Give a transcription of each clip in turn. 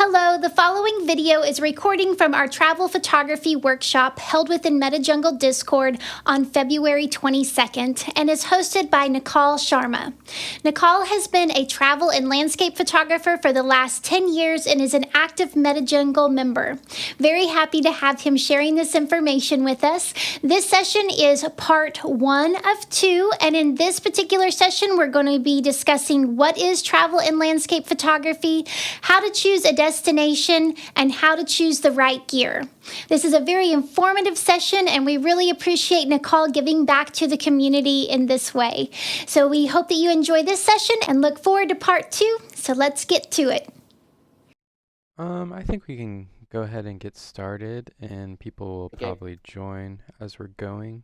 Hello, the following video is a recording from our travel photography workshop held within MetaJungle Discord on February 22nd and is hosted by Nakul Sharma. Nakul has been a travel and landscape photographer for the last 10 years and is an active MetaJungle member. Very happy to have him sharing this information with us. This session is part 1 of 2, and in this particular session, we're going to be discussing what is travel and landscape photography, how to choose a destination, and how to choose the right gear. This is a very informative session, and we really appreciate Nakul giving back to the community in this way. So we hope that you enjoy this session and look forward to part 2. So let's get to it. I think we can go ahead and get started, and people will Okay. probably join as we're going.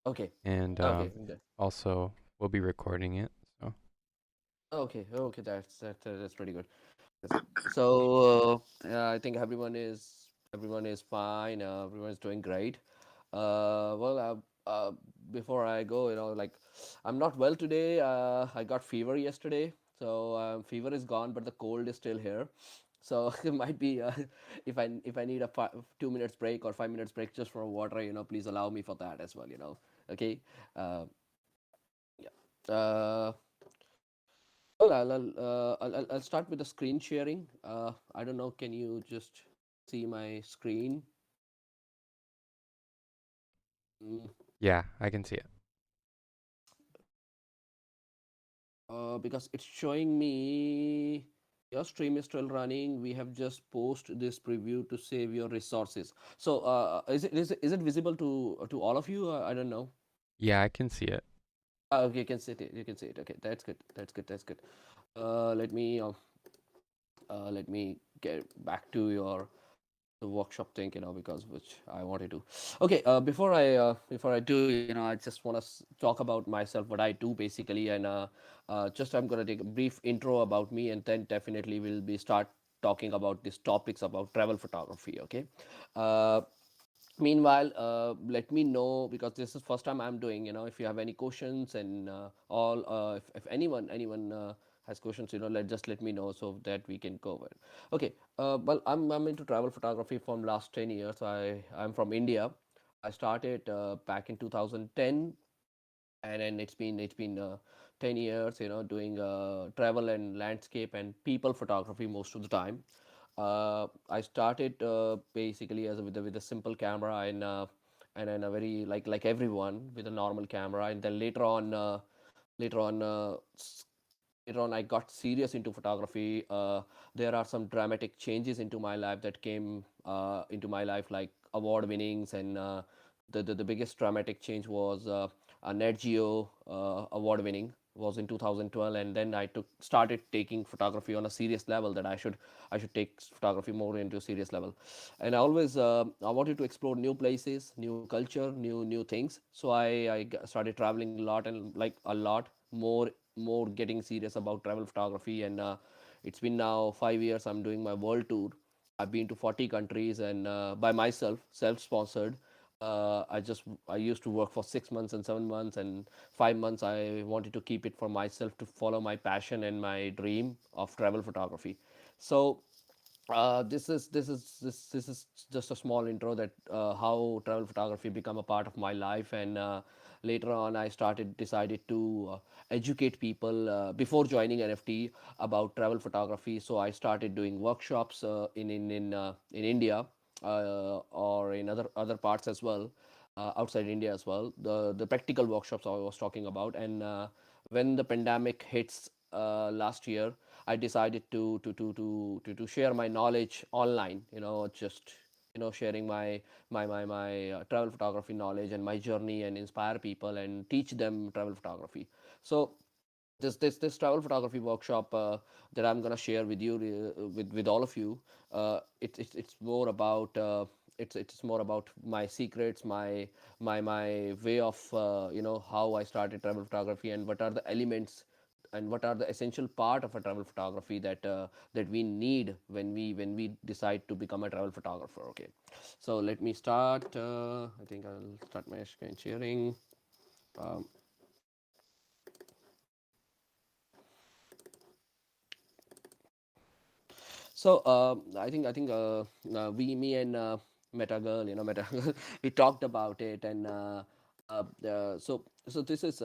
Okay. And Okay. also, we'll be recording it. So Okay. Okay. That's pretty good. So I think everyone is fine. Everyone is doing great. Well, before I go, like I'm not well today. I got fever yesterday, so fever is gone, but the cold is still here. So it might be if I need a 2 minutes break or 5 minutes break just for water, please allow me for that as well. Okay. Uh, yeah. Well, I'll start with the screen sharing. I don't know. Can you just see my screen? Mm, yeah, I can see it. because it's showing me your stream is still running. We have just posted this preview to save your resources. So is it visible to all of you? I don't know. Yeah, I can see it. Okay, you can see it. You can see it. Okay, that's good. That's good. That's good. Let me get back to your the workshop thing, because which I wanted to. Okay, before I do, I just want to talk about myself, what I do basically, and just I'm gonna take a brief intro about me, and then definitely we'll be start talking about these topics about travel photography. Okay. Uh, Meanwhile, let me know, because this is first time I'm doing, if you have any questions, and all if anyone has questions, let me know so that we can go over it. Okay. Well, I'm into travel photography from last 10 years. I'm from India. I started back in 2010, and then it's been 10 years, doing travel and landscape and people photography most of the time. I started basically as with a simple camera, and then a very like everyone with a normal camera, and then later on uh, later on I got serious into photography. There are some dramatic changes into my life that came into my life, like award winnings, and the biggest dramatic change was a Net Geo award winning was in 2012, and then I started taking photography on a serious level, that I should take photography more into a serious level. And I wanted to explore new places, new culture, new things. So I started traveling a lot, and like a lot more getting serious about travel photography. And it's been now 5 years I'm doing my world tour. I've been to 40 countries, and by myself, self-sponsored. I used to work for 6 months and 7 months and 5 months. I wanted to keep it for myself to follow my passion and my dream of travel photography. So this is just a small intro that how travel photography become a part of my life. And later on I decided to educate people before joining NFT about travel photography. So I started doing workshops in India, or in other parts as well, outside India as well. The practical workshops I was talking about. And when the pandemic hits last year, I decided to share my knowledge online. Just sharing my travel photography knowledge and my journey, and inspire people and teach them travel photography. So this travel photography workshop that I'm gonna share with you, with all of you. It's more about it's more about my secrets, my way of how I started travel photography, and what are the elements and what are the essential part of a travel photography that we need when we decide to become a travel photographer. Okay, so let me start. I think I'll start my screen sharing. Um, So we, me and MetaGirl, MetaGirl, we talked about it, and so this is.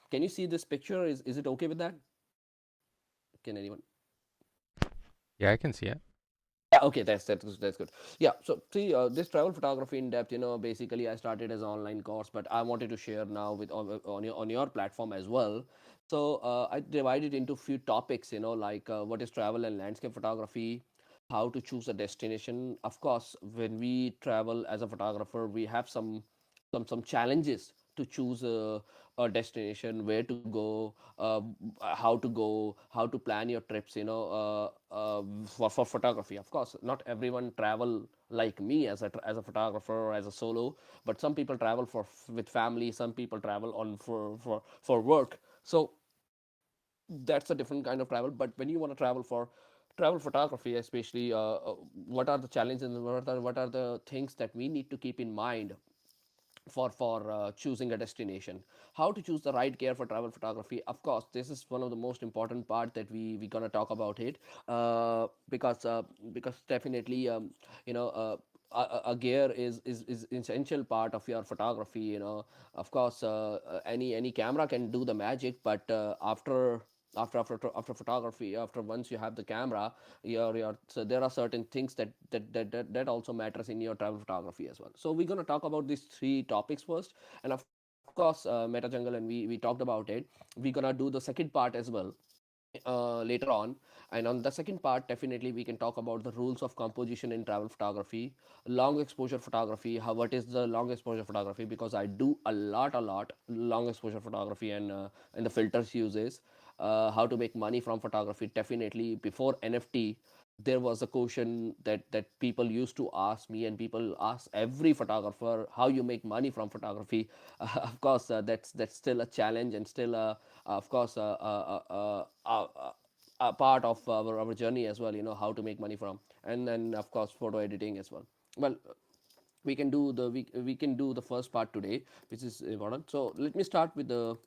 Can you see this picture? Is it okay with that? Can anyone? Yeah, I can see it. Yeah, okay, that's good. Yeah, so see, this travel photography in depth, basically I started as an online course, but I wanted to share now with on your platform as well. So I divided into few topics, like what is travel and landscape photography, how to choose a destination. Of course, when we travel as a photographer, we have some challenges to choose a destination, where to go, how to go, how to plan your trips, for photography. Of course, not everyone travel like me as a photographer or as a solo, but some people travel with family, some people travel on for work. So that's a different kind of travel. But when you want to travel for travel photography, especially, what are the challenges and what are the things that we need to keep in mind for choosing a destination, how to choose the right gear for travel photography. Of course, this is one of the most important part that we gonna talk about it, because definitely, a gear is essential part of your photography. Of course, any camera can do the magic, but after photography, after once you have the camera, your so there are certain things that also matters in your travel photography as well. So we're going to talk about these three topics first, and of course, MetaJungle, and we talked about it. We're going to do the second part as well later on. And on the second part, definitely we can talk about the rules of composition in travel photography, long exposure photography, how what is the long exposure photography, because I do a lot long exposure photography, and the filters uses, how to make money from photography. Definitely before NFT, there was a question that people used to ask me, and people ask every photographer, how you make money from photography. Of course, that's still a challenge, and still of course a part of our journey as well, how to make money from. And then of course photo editing as well. Well, we can do the first part today, which is important. So let me start with the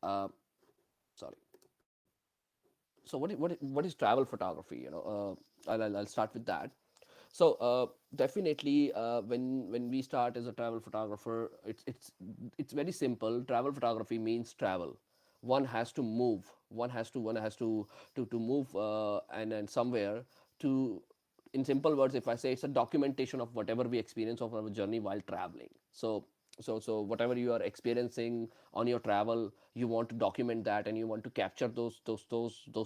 uh, sorry. So what is travel photography? I'll start with that. So definitely, when we start as a travel photographer, it's very simple. Travel photography means travel. One has to move. One has to move, and somewhere to. In simple words, if I say, it's a documentation of whatever we experience of our journey while traveling. So whatever you are experiencing on your travel, you want to document that, and you want to capture those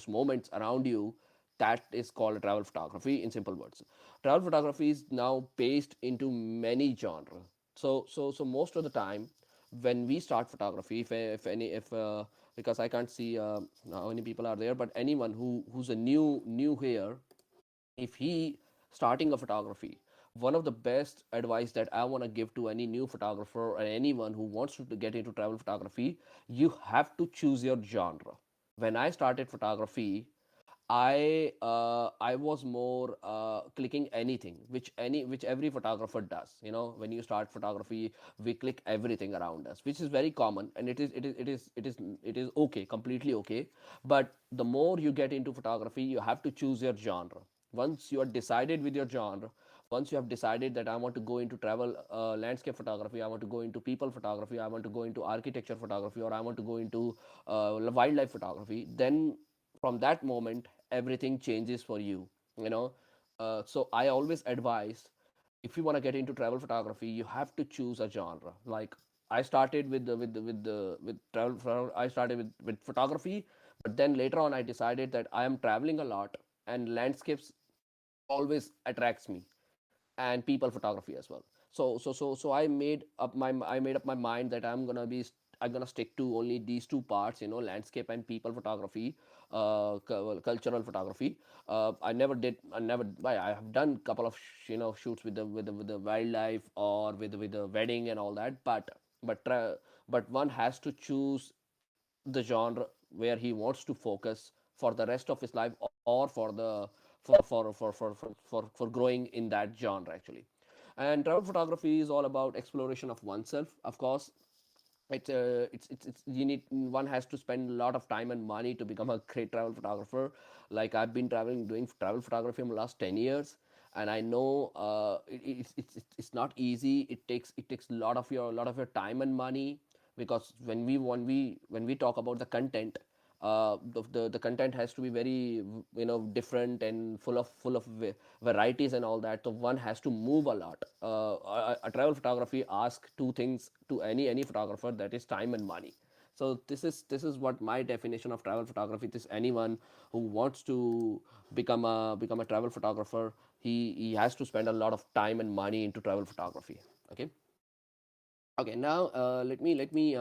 moments around you. That is called travel photography in simple words. Travel photography is now based into many genres. So most of the time, when we start photography, if any if because I can't see how many people are there, but anyone who's a new here, if he starting a photography, one of the best advice that I want to give to any new photographer or anyone who wants to get into travel photography, you have to choose your genre. When I started photography, I was more clicking anything, which every photographer does. When you start photography, we click everything around us, which is very common, and it is okay, completely okay. But the more you get into photography, you have to choose your genre. Once you are decided with your genre, once you have decided that I want to go into travel landscape photography, I want to go into people photography, I want to go into architecture photography, or I want to go into wildlife photography, then from that moment everything changes for you. you know so I always advise, if you want to get into travel photography, you have to choose a genre. Like, I started with I started with photography, but then later on I decided that I am traveling a lot, and landscapes always attracts me, and people photography as well. So I made up my mind that I'm gonna stick to only these two parts, landscape and people photography, cultural photography. I have done couple of shoots with the wildlife, or with the wedding and all that, but one has to choose the genre where he wants to focus for the rest of his life, or for growing in that genre actually. And travel photography is all about exploration of oneself, of course. It's you need one has to spend a lot of time and money to become a great travel photographer. Like I've been traveling doing travel photography in the last 10 years, and I know it's not easy. It takes a lot of your time and money, because when we talk about the content, the content has to be very, different and full of varieties and all that. So one has to move a lot. A travel photography asks two things to any photographer, that is time and money. So this is what my definition of travel photography is. Anyone who wants to become a travel photographer, he has to spend a lot of time and money into travel photography. Okay. Okay, now let me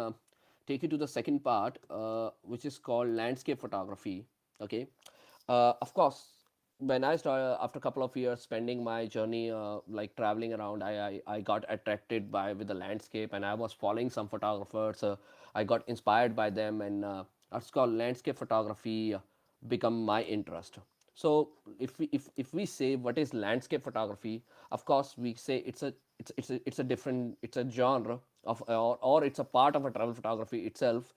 take you to the second part, which is called landscape photography. Okay, of course, when I started after a couple of years spending my journey, like traveling around, I got attracted by with the landscape, and I was following some photographers. I got inspired by them, and it's called landscape photography. Become my interest. So if we say what is landscape photography, of course we say it's a different, it's a genre of, or it's a part of a travel photography itself,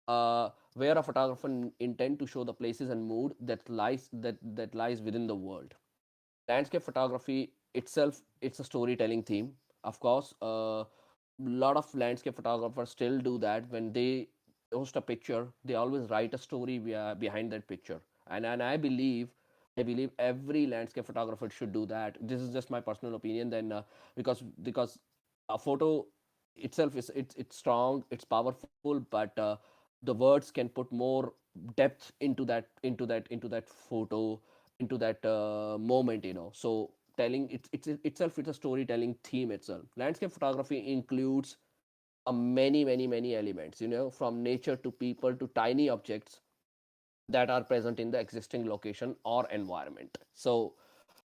where a photographer intend to show the places and mood that lies within the world. Landscape photography itself, it's a storytelling theme. Of course, a lot of landscape photographers still do that. When they post a picture, they always write a story behind that picture. And I believe every landscape photographer should do that. This is just my personal opinion. Then because a photo itself it's strong, it's powerful, but the words can put more depth into that photo, into that moment, so telling it's itself, it's a storytelling theme itself. Landscape photography includes many elements, from nature to people to tiny objects that are present in the existing location or environment. So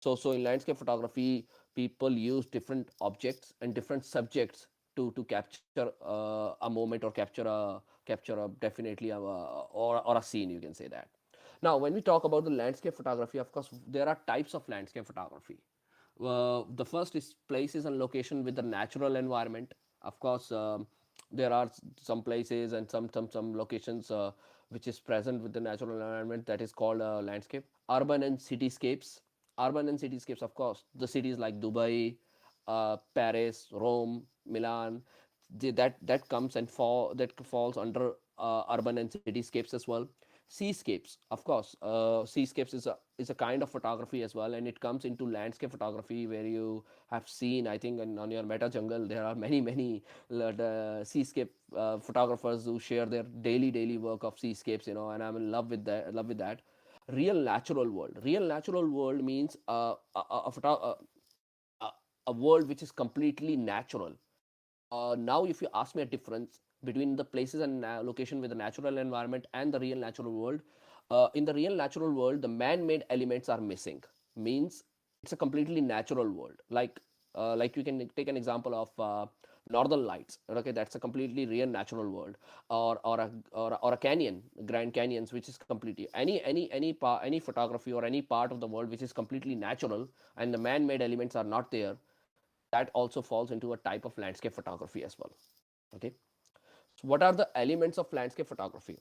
in landscape photography, people use different objects and different subjects to capture a moment, or capture a definitely or a scene, you can say that. Now when we talk about the landscape photography, of course there are types of landscape photography. The first is places and location with the natural environment. Of course, there are some places and some locations which is present with the natural environment, that is called landscape. Urban and cityscapes. Urban and cityscapes, of course, the cities like Dubai, Paris, Rome, Milan, that comes and that falls under urban and cityscapes as well. Seascapes, of course, seascapes is a kind of photography as well, and it comes into landscape photography, where you have seen, I think, on your MetaJungle, there are many the seascape photographers who share their daily work of seascapes, and I'm in love with that. Real natural world means a, a world which is completely natural. Now if you ask me a difference between the places and location with the natural environment and the real natural world, in the real natural world the man-made elements are missing. Means it's a completely natural world, like you can take an example of northern lights. Okay, that's a completely real natural world. Or a canyon, grand canyons, which is completely any photography or any part of the world which is completely natural, and the man-made elements are not there, that also falls into a type of landscape photography as well. Okay, so what are the elements of landscape photography?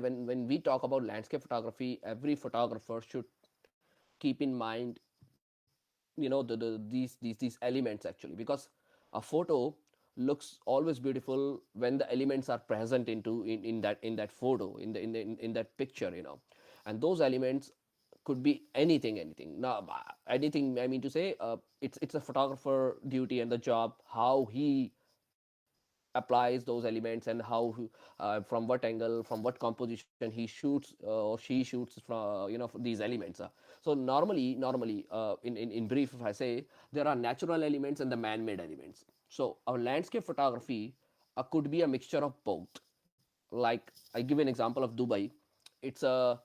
When we talk about landscape photography, every photographer should keep in mind, these elements, actually, because a photo looks always beautiful when the elements are present in that photo, in that picture, and those elements could be anything now. Anything, I mean to say, it's a photographer duty and the job, how he applies those elements, and how from what angle, from what composition he shoots, or she shoots from, these elements. So normally, in brief, if I say, there are natural elements and the man-made elements. So our landscape photography could be a mixture of both. Like, I give an example of Dubai. It's a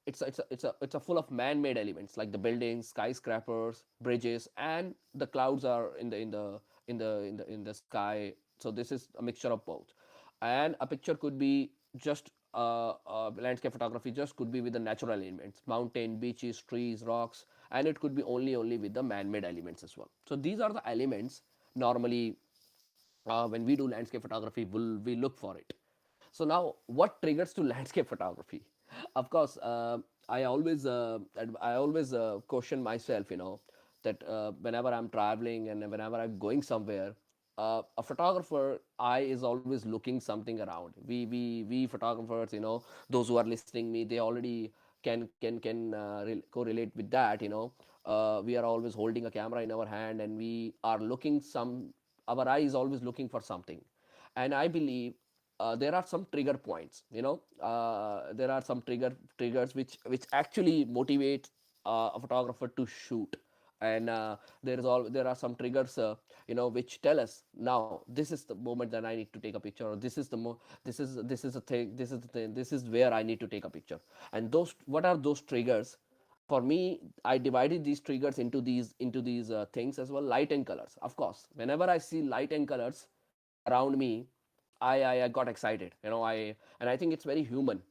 it's a it's a it's a full of man-made elements, like the buildings, skyscrapers, bridges, and the clouds are in the sky. So this is a mixture of both. And a picture could be just landscape photography just could be with the natural elements, mountain, beaches, trees, rocks, and it could be only with the man-made elements as well. So these are the elements normally when we do landscape photography, we look for it. So now, what triggers to landscape photography? Of course, I always question myself, that whenever I'm traveling and whenever I'm going somewhere, a photographer eye is always looking something around. We photographers, those who are listening me, they already can correlate with that. We are always holding a camera in our hand, and we are looking some. Our eye is always looking for something, and I believe there are some trigger points. There are some triggers which actually motivate a photographer to shoot. And there are some triggers, which tell us, now this is the moment that I need to take a picture, or this is a thing, this is where I need to take a picture. And those, what are those triggers? For me, I divided these triggers into these things as well. Light and colors, of course. Whenever I see light and colors around me, I got excited. And I think it's very human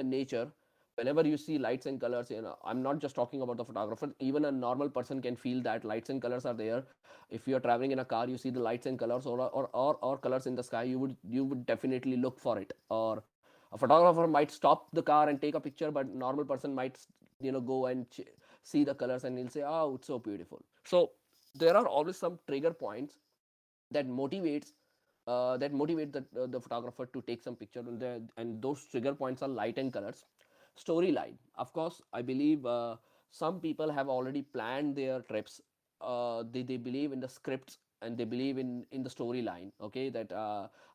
nature. Whenever you see lights and colors, I'm not just talking about the photographer. Even a normal person can feel that lights and colors are there. If you're traveling in a car, you see the lights and colors, or colors in the sky, you would definitely look for it. Or a photographer might stop the car and take a picture, but normal person might go and see the colors, and he'll say, oh, it's so beautiful. So there are always some trigger points that motivates the photographer to take some picture. And those trigger points are light and colors. Storyline, of course. I believe some people have already planned their trips. They believe in the scripts, and they believe in the storyline. Okay, that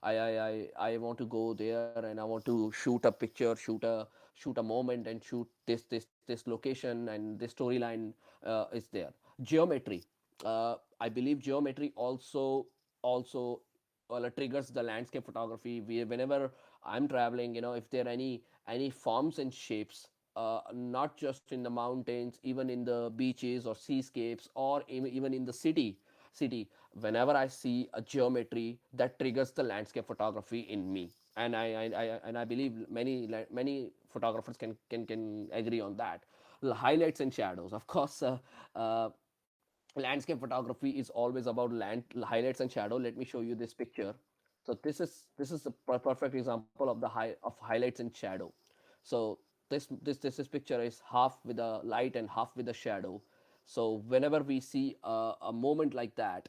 I want to go there, and I want to shoot a picture, shoot a moment, and shoot this location, and this storyline is there. Geometry, I believe geometry also well, triggers the landscape photography. Whenever I'm traveling, if there are any forms and shapes, not just in the mountains, even in the beaches or seascapes, or even in the city. Whenever I see a geometry, that triggers the landscape photography in me. And I believe many photographers can agree on that. Highlights and shadows, of course. Uh, Landscape photography is always about land highlights and shadow. Let me show you this picture. So this is a perfect example of highlights and shadow. So this picture is half with a light and half with a shadow. So whenever we see a moment like that,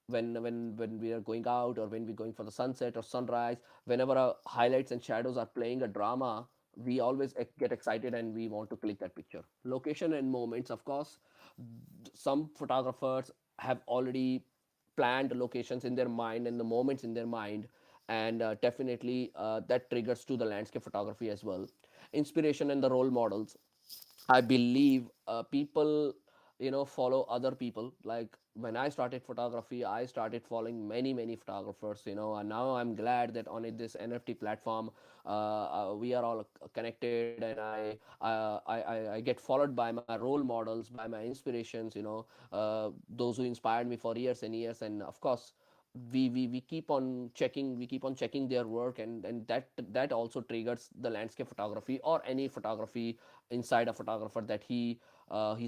when we are going out, or when we're going for the sunset or sunrise, whenever highlights and shadows are playing a drama, we always get excited, and we want to click that picture. Location and moments, of course. Some photographers have already planned locations in their mind and the moments in their mind, and definitely that triggers to the landscape photography as well. Inspiration and the role models, I believe people, follow other people. Like when I started photography, I started following many photographers, and now I'm glad that on this NFT platform, we are all connected, and I get followed by my role models, by my inspirations, those who inspired me for years and years. And of course, we keep on checking their work, and that also triggers the landscape photography, or any photography inside a photographer, that he's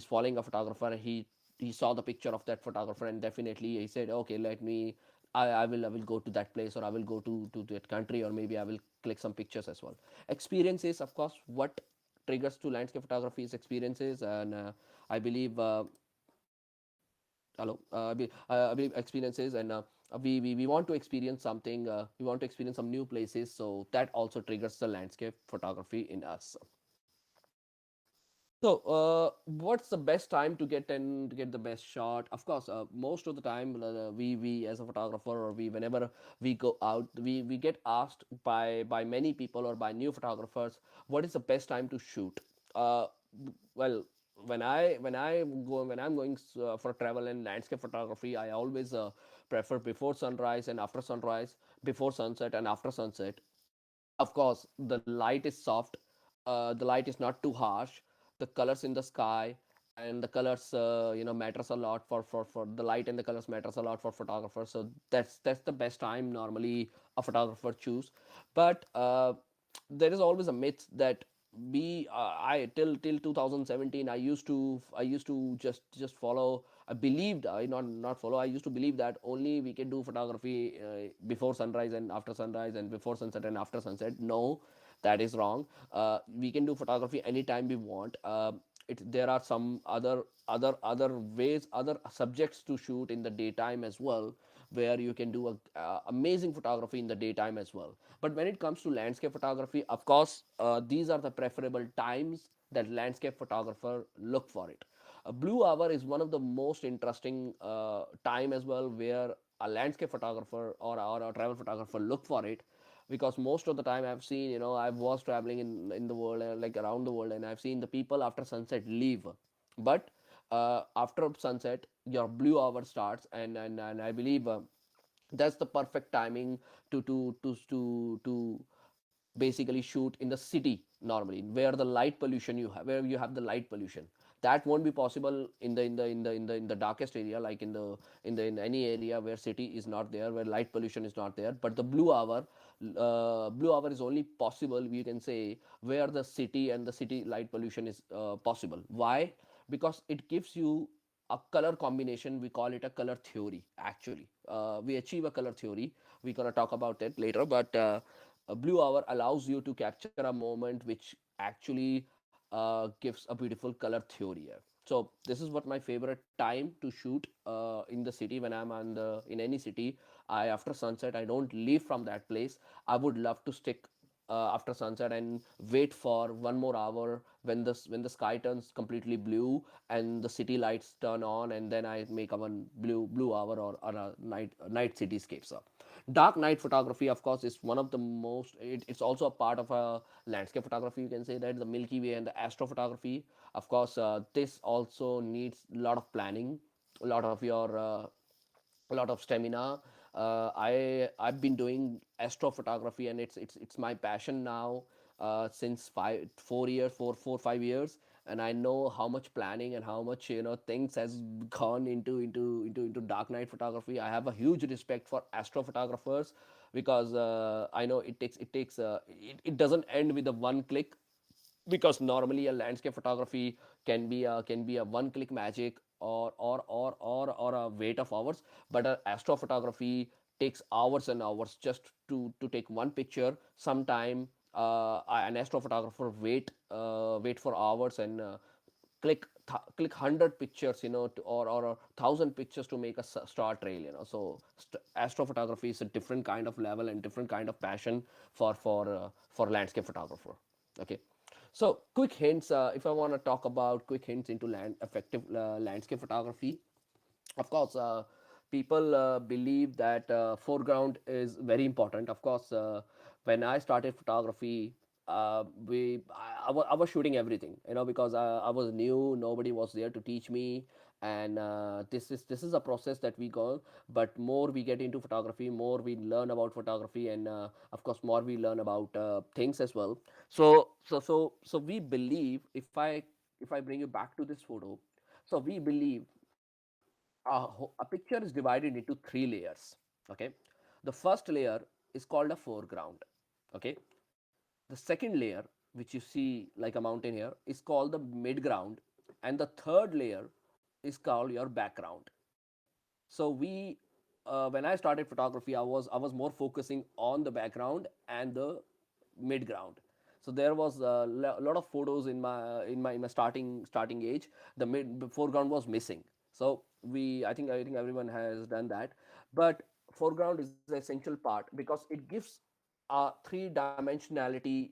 following a photographer, and he saw the picture of that photographer, and definitely he said, okay, let me I will go to that place, or I will go to that country, or maybe I will click some pictures as well. Experiences, of course. What triggers to landscape photography is experiences. And I believe I believe experiences. And we want to experience something. We want to experience some new places, so that also triggers the landscape photography in us. So, what's the best time to get the best shot? Of course, most of the time, we as a photographer, or we whenever we go out, we get asked by many people, or by new photographers, what is the best time to shoot? Uh, well, when I'm going for travel and landscape photography, I always prefer before sunrise and after sunrise, before sunset and after sunset. Of course, the light is soft, the light is not too harsh, the colors in the sky and the colors matters a lot for the light, and the colors matters a lot for photographers. So that's the best time normally a photographer choose. But there is always a myth that we I till 2017 I used to just follow. I believed, I not follow, I used to believe that only we can do photography before sunrise and after sunrise, and before sunset and after sunset. No, that is wrong. We can do photography anytime we want. There are some other ways, other subjects to shoot in the daytime as well, where you can do a amazing photography in the daytime as well. But when it comes to landscape photography, of course, these are the preferable times that landscape photographer look for it. A blue hour is one of the most interesting time as well, where a landscape photographer or a travel photographer look for it, because most of the time I've seen, I was traveling in the world, like around the world, and I've seen the people after sunset leave. But after sunset, your blue hour starts, and I believe that's the perfect timing to basically shoot in the city normally, where the light pollution you have, where you have the light pollution. That won't be possible in the darkest area, like in any area where city is not there, where light pollution is not there. But the blue hour is only possible, we can say, where the city and the city light pollution is possible. Why? Because it gives you a color combination. We call it a color theory. Actually, we achieve a color theory. We're going to talk about it later. But a blue hour allows you to capture a moment which actually gives a beautiful color theory here. So this is what my favorite time to shoot in the city. When I'm in any city, I after sunset, I don't leave from that place. I would love to stick after sunset and wait for 1 more hour when the sky turns completely blue and the city lights turn on, and then I make a one blue hour, or a night cityscapes up. Dark night photography, of course, is one of the most. It's also a part of a landscape photography. You can say that the Milky Way and the astrophotography. Of course, this also needs a lot of planning, a lot of your a lot of stamina. I've been doing astrophotography, and it's my passion now since 4 years, 5 years, and I know how much planning and how much things has gone into dark night photography. I have a huge respect for astrophotographers, because I know it doesn't end with a one click, because normally a landscape photography can be a one click magic, or a wait of hours. But astrophotography takes hours and hours just to take one picture. Sometime an astrophotographer wait for hours, and click 100 pictures, or 1,000 pictures to make a star trail. So astrophotography is a different kind of level and different kind of passion for landscape photographer. Okay. So quick hints, if I want to talk about quick hints into effective landscape photography. Of course, people believe that foreground is very important. Of course, when I started photography, I was shooting everything, because I was new. Nobody was there to teach me, and this is a process that we go. But more we get into photography, more we learn about photography, and of course, more we learn about things as well. So we believe, if I bring you back to this photo, so we believe a picture is divided into three layers. Okay, the first layer is called a foreground. Okay, the second layer, which you see like a mountain here, is called the midground, and the third layer is called your background. So when I started photography, I was more focusing on the background and the midground. So there was a lot of photos in my starting age. The foreground was missing. So I think everyone has done that. But foreground is the essential part, because it gives a three dimensionality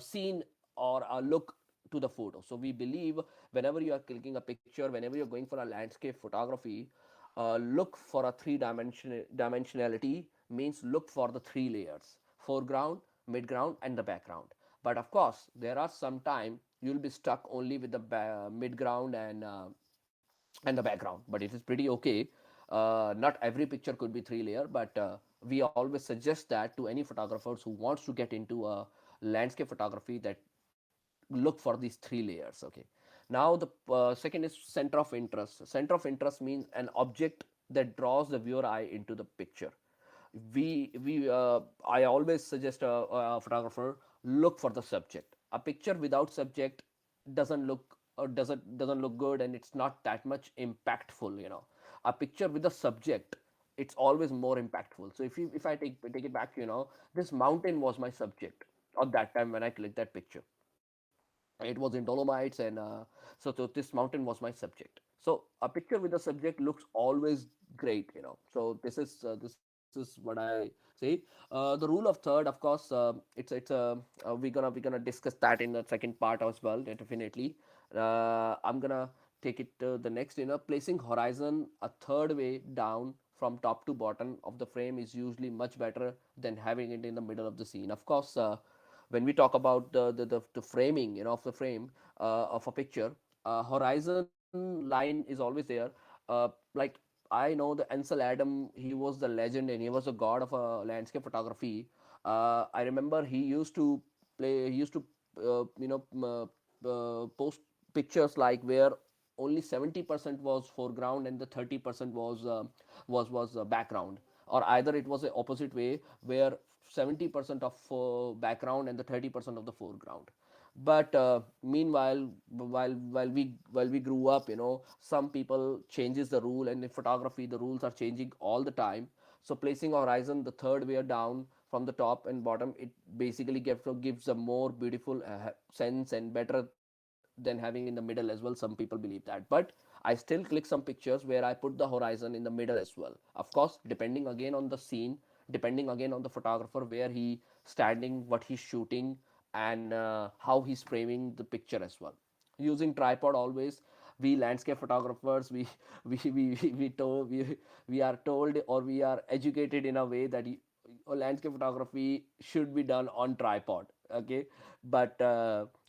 scene, or a look to the photo. So we believe, whenever you are clicking a picture, whenever you're going for a landscape photography, look for a dimensionality, means look for the three layers: foreground, midground, and the background. But of course, there are some time you'll be stuck only with the midground and the background, but it is pretty okay. Not every picture could be three layer, but we always suggest that to any photographers who wants to get into landscape photography, that look for these three layers. Okay. Now the second is center of interest. Center of interest means an object that draws the viewer eye into the picture. We I always suggest a photographer, look for the subject. A picture without subject doesn't look, or doesn't look good, and it's not that much impactful, you know. A picture with a subject, it's always more impactful. So if I take it back, you know, this mountain was my subject at that time when I clicked that picture. It was in Dolomites, and so this mountain was my subject. So a picture with a subject looks always great, you know. So this is what I say. The rule of third, of course, we're gonna discuss that in the second part as well, definitely. I'm gonna take it to the next, you know, placing horizon a third way down from top to bottom of the frame is usually much better than having it in the middle of the scene. Of course, when we talk about the framing, you know, of the frame of a picture, horizon line is always there. Like, I know the Ansel Adam, he was the legend and he was a god of landscape photography. I remember he used to you know, post pictures like where only 70% was foreground and the 30% was background, or either it was the opposite way where 70% of background and the 30% of the foreground. But meanwhile, while we grew up, you know, some people changes the rule, and in photography the rules are changing all the time. So placing horizon the third way down from the top and bottom, it basically gives a more beautiful sense and better than having in the middle as well. Some people believe that, but I still click some pictures where I put the horizon in the middle as well. Of course, depending again on the scene, depending again on the photographer, where he standing, what he's shooting, and how he's framing the picture as well. Using tripod always, we landscape photographers, we are told, or we are educated in a way that landscape photography should be done on tripod. Okay, but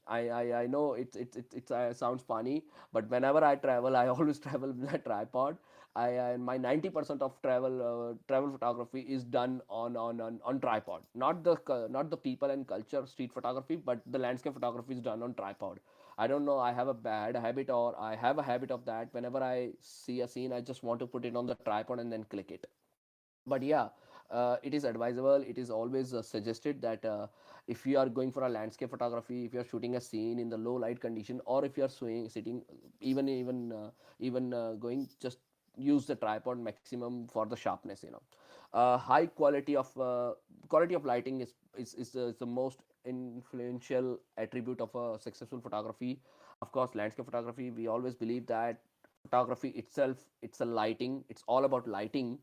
I know it sounds funny, but whenever I travel, I always travel with a tripod. My 90% of travel photography is done on tripod. Not the people and culture street photography, but the landscape photography is done on tripod. I don't know, I have a bad habit, or I have a habit of that. Whenever I see a scene, I just want to put it on the tripod and then click it. But yeah, it is advisable, it is always suggested that if you are going for a landscape photography, if you are shooting a scene in the low light condition, or if you are sitting, even going, just use the tripod maximum for the sharpness, you know. High quality of lighting is the most influential attribute of a successful photography. Of course, landscape photography, we always believe that photography itself, it's a lighting, it's all about lighting.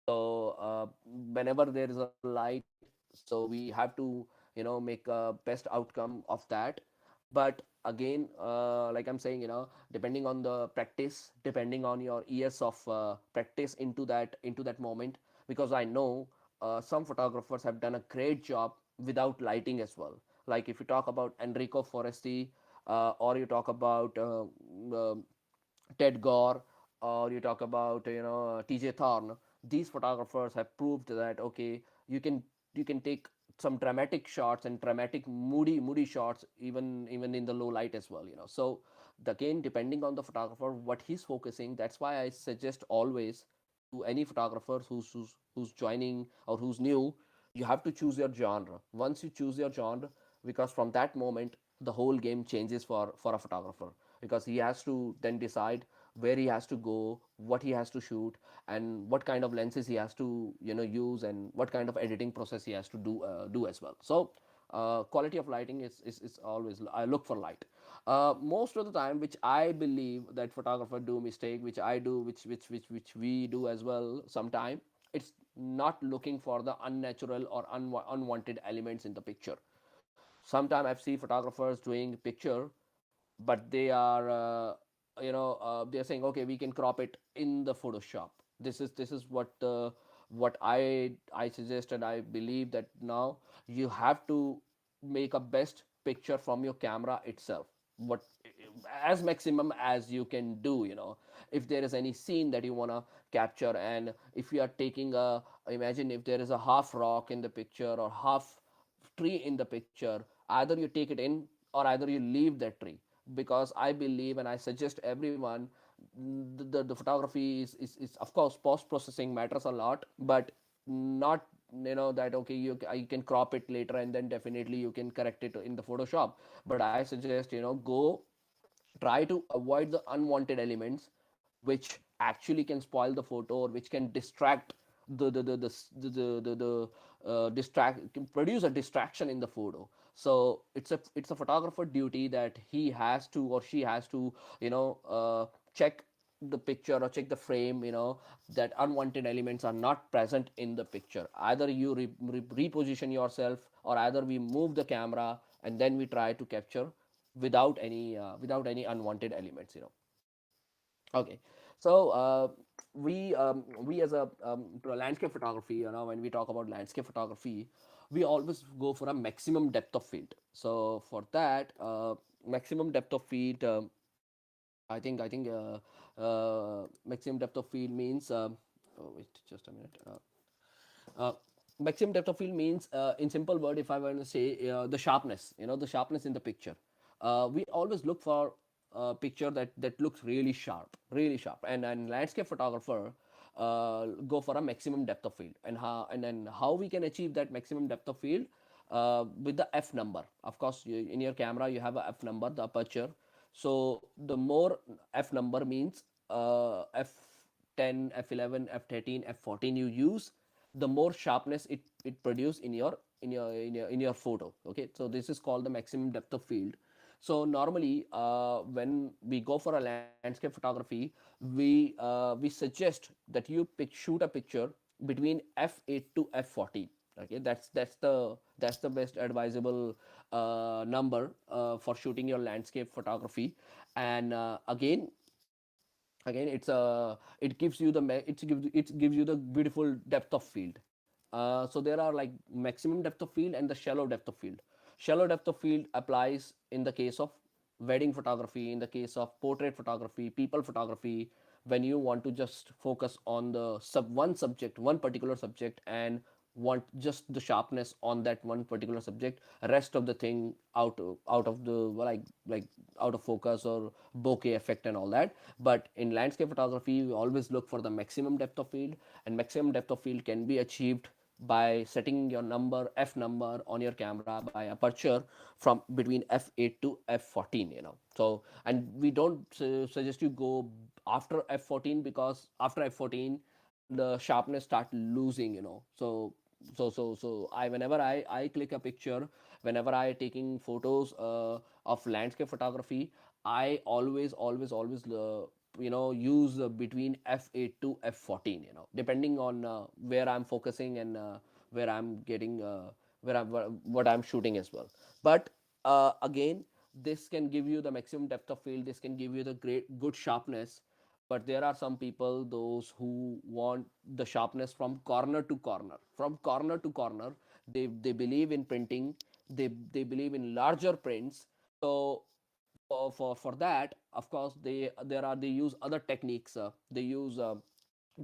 So whenever there is a light, so we have to, you know, make a best outcome of that. But again, like I'm saying, you know, depending on the practice, depending on your years of practice into that moment, because I know some photographers have done a great job without lighting as well. Like if you talk about Enrico Foresti, or you talk about Ted Gore, or you talk about, you know, TJ Thorne. These photographers have proved that okay, you can you can take some dramatic shots and dramatic moody shots, even in the low light as well, you know. So again, depending on the photographer, what he's focusing, that's why I suggest always to any photographers who's joining or who's new, you have to choose your genre. Once you choose your genre, because from that moment the whole game changes for a photographer, because he has to then decide where he has to go, what he has to shoot, and what kind of lenses he has to, you know, use, and what kind of editing process he has to do as well. So quality of lighting is always, I look for light. Most of the time, which I believe that photographer do mistake, which I do, which we do as well sometime, it's not looking for the unnatural or unwanted elements in the picture. Sometimes I've seen photographers doing picture, but they are they're saying okay, we can crop it in the Photoshop. This is what I suggest, and I believe that now you have to make a best picture from your camera itself, what as maximum as you can do, you know. If there is any scene that you want to capture, and if you are taking a, imagine if there is a half rock in the picture or half tree in the picture, either you take it in or either you leave that tree. Because I believe and I suggest everyone, the photography is of course post processing matters a lot, but not that okay, you can crop it later and then definitely you can correct it in the Photoshop. But I suggest, go try to avoid the unwanted elements which actually can spoil the photo or which can distract the distract can produce a distraction in the photo. So it's a photographer duty that he has to or she has to check the picture or check the frame, that unwanted elements are not present in the picture. Either you reposition yourself, or either we move the camera and then we try to capture without any unwanted elements. Okay, so we as a landscape photography, when we talk about landscape photography, we always go for a maximum depth of field. So for that, maximum depth of field, maximum depth of field means. Oh wait, just a minute. Uh, Maximum depth of field means, in simple word, if I want to say, the sharpness, the sharpness in the picture. We always look for a picture that looks really sharp, really sharp. And landscape photographer go for a maximum depth of field. And then how we can achieve that maximum depth of field, with the f number. Of course, in your camera you have a f number, the aperture. So the more f number means, f10, f11, f13, f14 you use, the more sharpness it produce in your photo. Okay, so this is called the maximum depth of field. So normally, when we go for a landscape photography, we suggest that you shoot a picture between f8 to f14. Okay, that's the best advisable number for shooting your landscape photography. And again, it gives you it gives you the beautiful depth of field. So there are like maximum depth of field and the shallow depth of field. Shallow depth of field applies in the case of wedding photography, in the case of portrait photography, people photography, when you want to just focus on the one particular subject, and want just the sharpness on that one particular subject, rest of the thing out of the, like out of focus or bokeh effect and all that. But in landscape photography, we always look for the maximum depth of field, and maximum depth of field can be achieved by setting your number f number on your camera by aperture from between f8 to f14. So, and we don't suggest you go after f14, because after f14 the sharpness start losing. So I whenever I click a picture, whenever I taking photos of landscape photography, I always use between f8 to f14, depending on where I'm focusing, and where I'm getting where I'm what I'm shooting as well. But again, this can give you the maximum depth of field, this can give you the great good sharpness. But there are some people, those who want the sharpness from corner to corner, they believe in printing, they believe in larger prints. So for that, of course, they use other techniques, they use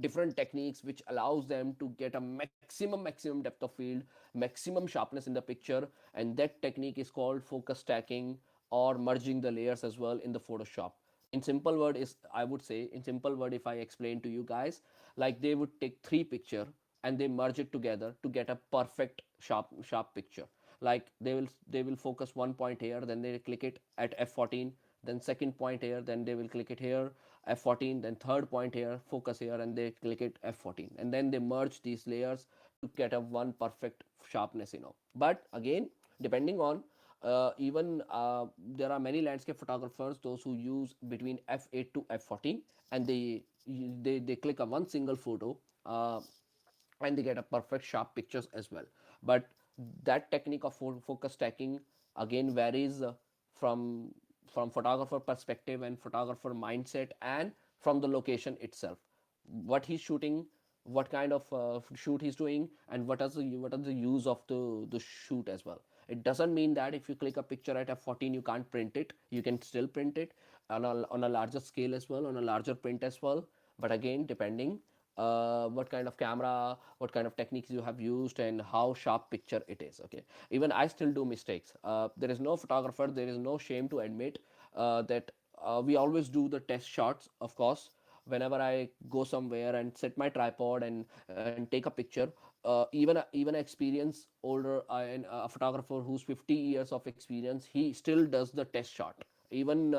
different techniques which allows them to get a maximum depth of field, maximum sharpness in the picture. And that technique is called focus stacking, or merging the layers as well in the Photoshop. In simple word, is I would say, in simple word, if I explain to you guys, like they would take three picture and they merge it together to get a perfect sharp picture. Like they will focus one point here, then they click it at f14, then second point here, then they will click it here f14, then third point here, focus here, and they click it f14, and then they merge these layers to get a one perfect sharpness. But again, depending on even there are many landscape photographers, those who use between f8 to f14, and they click a one single photo, and they get a perfect sharp pictures as well. But that technique of focus stacking again varies from from photographer perspective and photographer mindset, and from the location itself, what he's shooting, what kind of shoot he's doing, and what are the use of the shoot as well. It doesn't mean that if you click a picture at f14 you can't print it, you can still print it on a larger scale as well, on a larger print as well. But again, depending what kind of camera, what kind of techniques you have used, and how sharp picture it is. Okay, even I still do mistakes. There is no photographer, there is no shame to admit that we always do the test shots, of course. Whenever I go somewhere and set my tripod and take a picture, even an experienced older and a photographer who's 50 years of experience, he still does the test shot. Even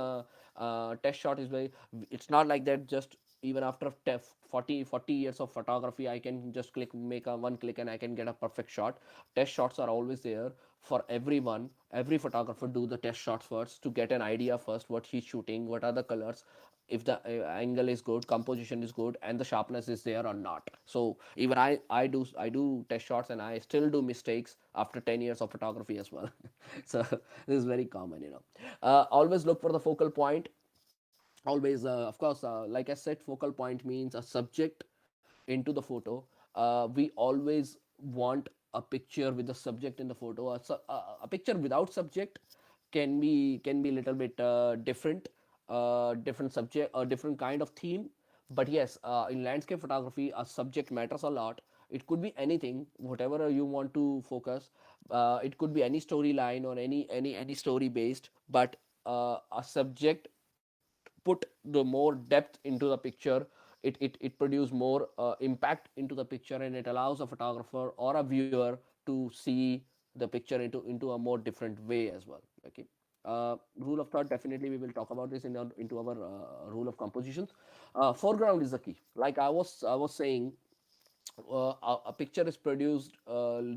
test shot is very, it's not like that just even after 40 years of photography I can just click, make a one click and I can get a perfect shot. Test shots are always there for everyone. Every photographer do the test shots first to get an idea first what he's shooting, what are the colors, if the angle is good, composition is good, and the sharpness is there or not. So even I do test shots and I still do mistakes after 10 years of photography as well. So this is very common, always look for the focal point. Always, of course, like I said, focal point means a subject into the photo. We always want a picture with the subject in the photo. A picture without subject can be a little bit different, different subject, a different kind of theme. But yes, in landscape photography a subject matters a lot. It could be anything, whatever you want to focus. It could be any storyline or any story based, but a subject put the more depth into the picture. It produce more impact into the picture, and it allows a photographer or a viewer to see the picture into a more different way as well. Okay. Rule of third, definitely we will talk about this into our rule of compositions. Foreground is the key. Like I was saying, a picture is produced,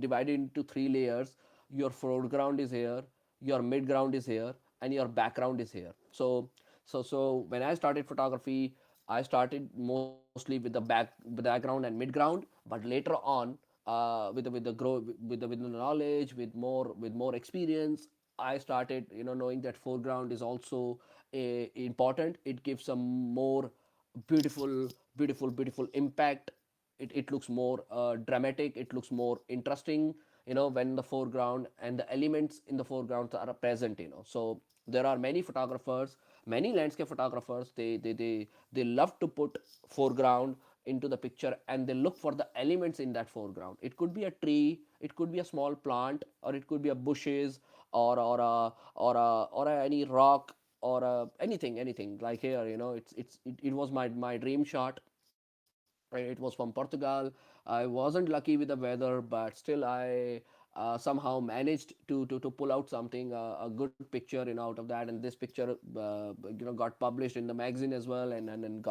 divided into three layers. Your foreground is here, your midground is here, and your background is here. So when I started photography, I started mostly with the background and midground. But later on, with the knowledge, with more experience, I started knowing that foreground is also important. It gives some more beautiful, beautiful impact. It looks more dramatic, it looks more interesting, when the foreground and the elements in the foreground are present. So there are many photographers, many landscape photographers, they love to put foreground into the picture, and they look for the elements in that foreground. It could be a tree, it could be a small plant, or it could be a bushes, or any rock, or anything like here. It was my dream shot. It was from Portugal. I wasn't lucky with the weather, but still I somehow managed to pull out something, a good picture, out of that. And this picture, got published in the magazine as well, and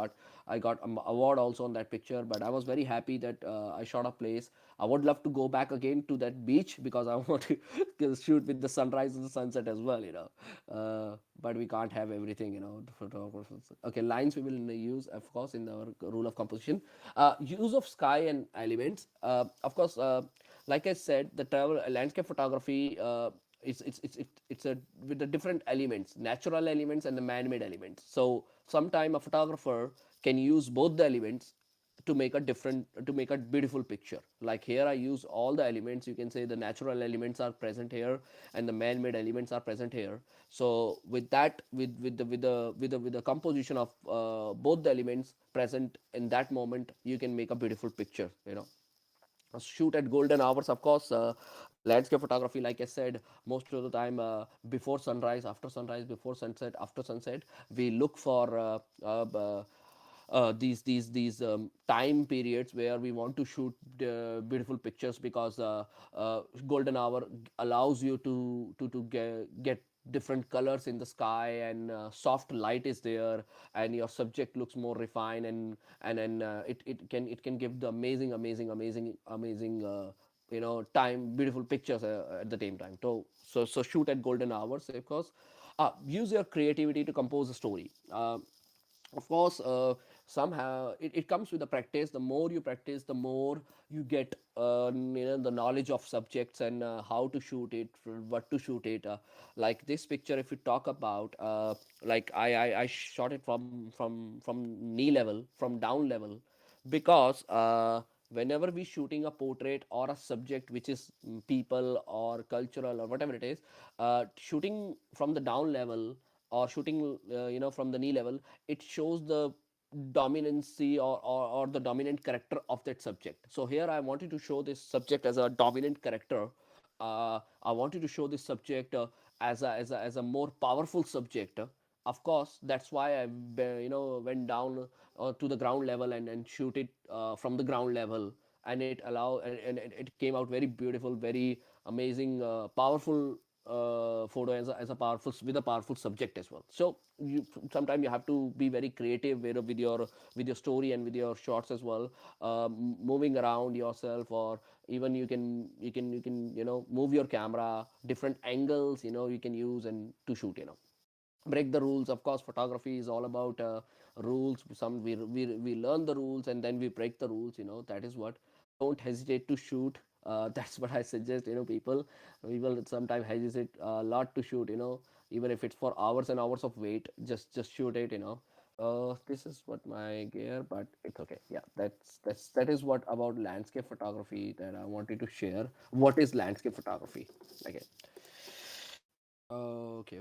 I got award also on that picture. But I was very happy that I shot a place. I would love to go back again to that beach because I want to shoot with the sunrise and the sunset as well. But we can't have everything. The photographers. Okay, lines we will use, of course, in our rule of composition. Use of sky and elements. Of course, like I said, the travel landscape photography. It's a with the different elements, natural elements and the man-made elements. So sometime a photographer can use both the elements to make a beautiful picture. Like here I use all the elements. You can say the natural elements are present here and the man-made elements are present here. So with that, with the composition of both the elements present in that moment, you can make a beautiful picture. Shoot at golden hours, of course. Landscape photography, like I said, most of the time, before sunrise, after sunrise, before sunset, after sunset, we look for these time periods where we want to shoot beautiful pictures, because golden hour allows you to get different colors in the sky, and soft light is there, and your subject looks more refined, and it can give the amazing time, beautiful pictures at the same time. So shoot at golden hours, of course. Use your creativity to compose a story. Of course, somehow it comes with the practice. The more you practice, the more you get the knowledge of subjects, and how to shoot it, what to shoot it. Like this picture, if you talk about, like I shot it from knee level, from down level, because whenever we shooting a portrait or a subject which is people or cultural or whatever it is, shooting from the down level, or shooting from the knee level, it shows the dominancy, or the dominant character of that subject. So here I wanted to show this subject as a dominant character. I wanted to show this subject as a more powerful subject. Of course, that's why I went down to the ground level, and shoot it from the ground level. and it came out very beautiful, very amazing, powerful photo, as a powerful, with a powerful subject as well. So you sometimes you have to be very creative with your story and with your shots as well, moving around yourself, or even you can move your camera, different angles you can use and to shoot. Break the rules. Of course, photography is all about rules. We learn the rules and then we break the rules. That is what. Don't hesitate to shoot. That's what I suggest. People sometimes hesitate a lot to shoot. Even if it's for hours and hours of wait, just shoot it. This is what my gear, but it's okay. Yeah, that is what about landscape photography that I wanted to share. What is landscape photography? Okay.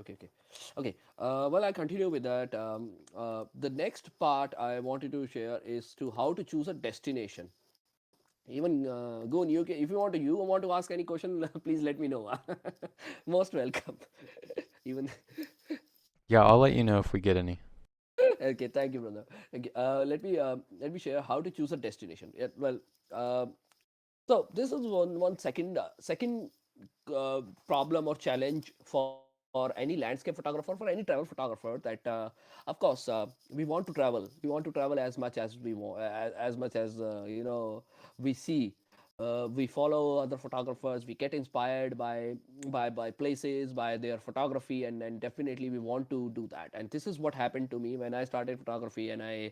Okay. Well, I continue with that. The next part I wanted to share is to how to choose a destination. Even go in UK. If you want to ask any question, please let me know. Most welcome. Even Yeah, I'll let you know if we get any. okay. Thank you, brother. Okay, let me share how to choose a destination. Yeah, well, uh, so this is one second problem or challenge for any landscape photographer, for any travel photographer, that of course we want to travel. We want to travel as much as we want, as much as we see. We follow other photographers. We get inspired by places, by their photography, and definitely we want to do that. And this is what happened to me when I started photography, and I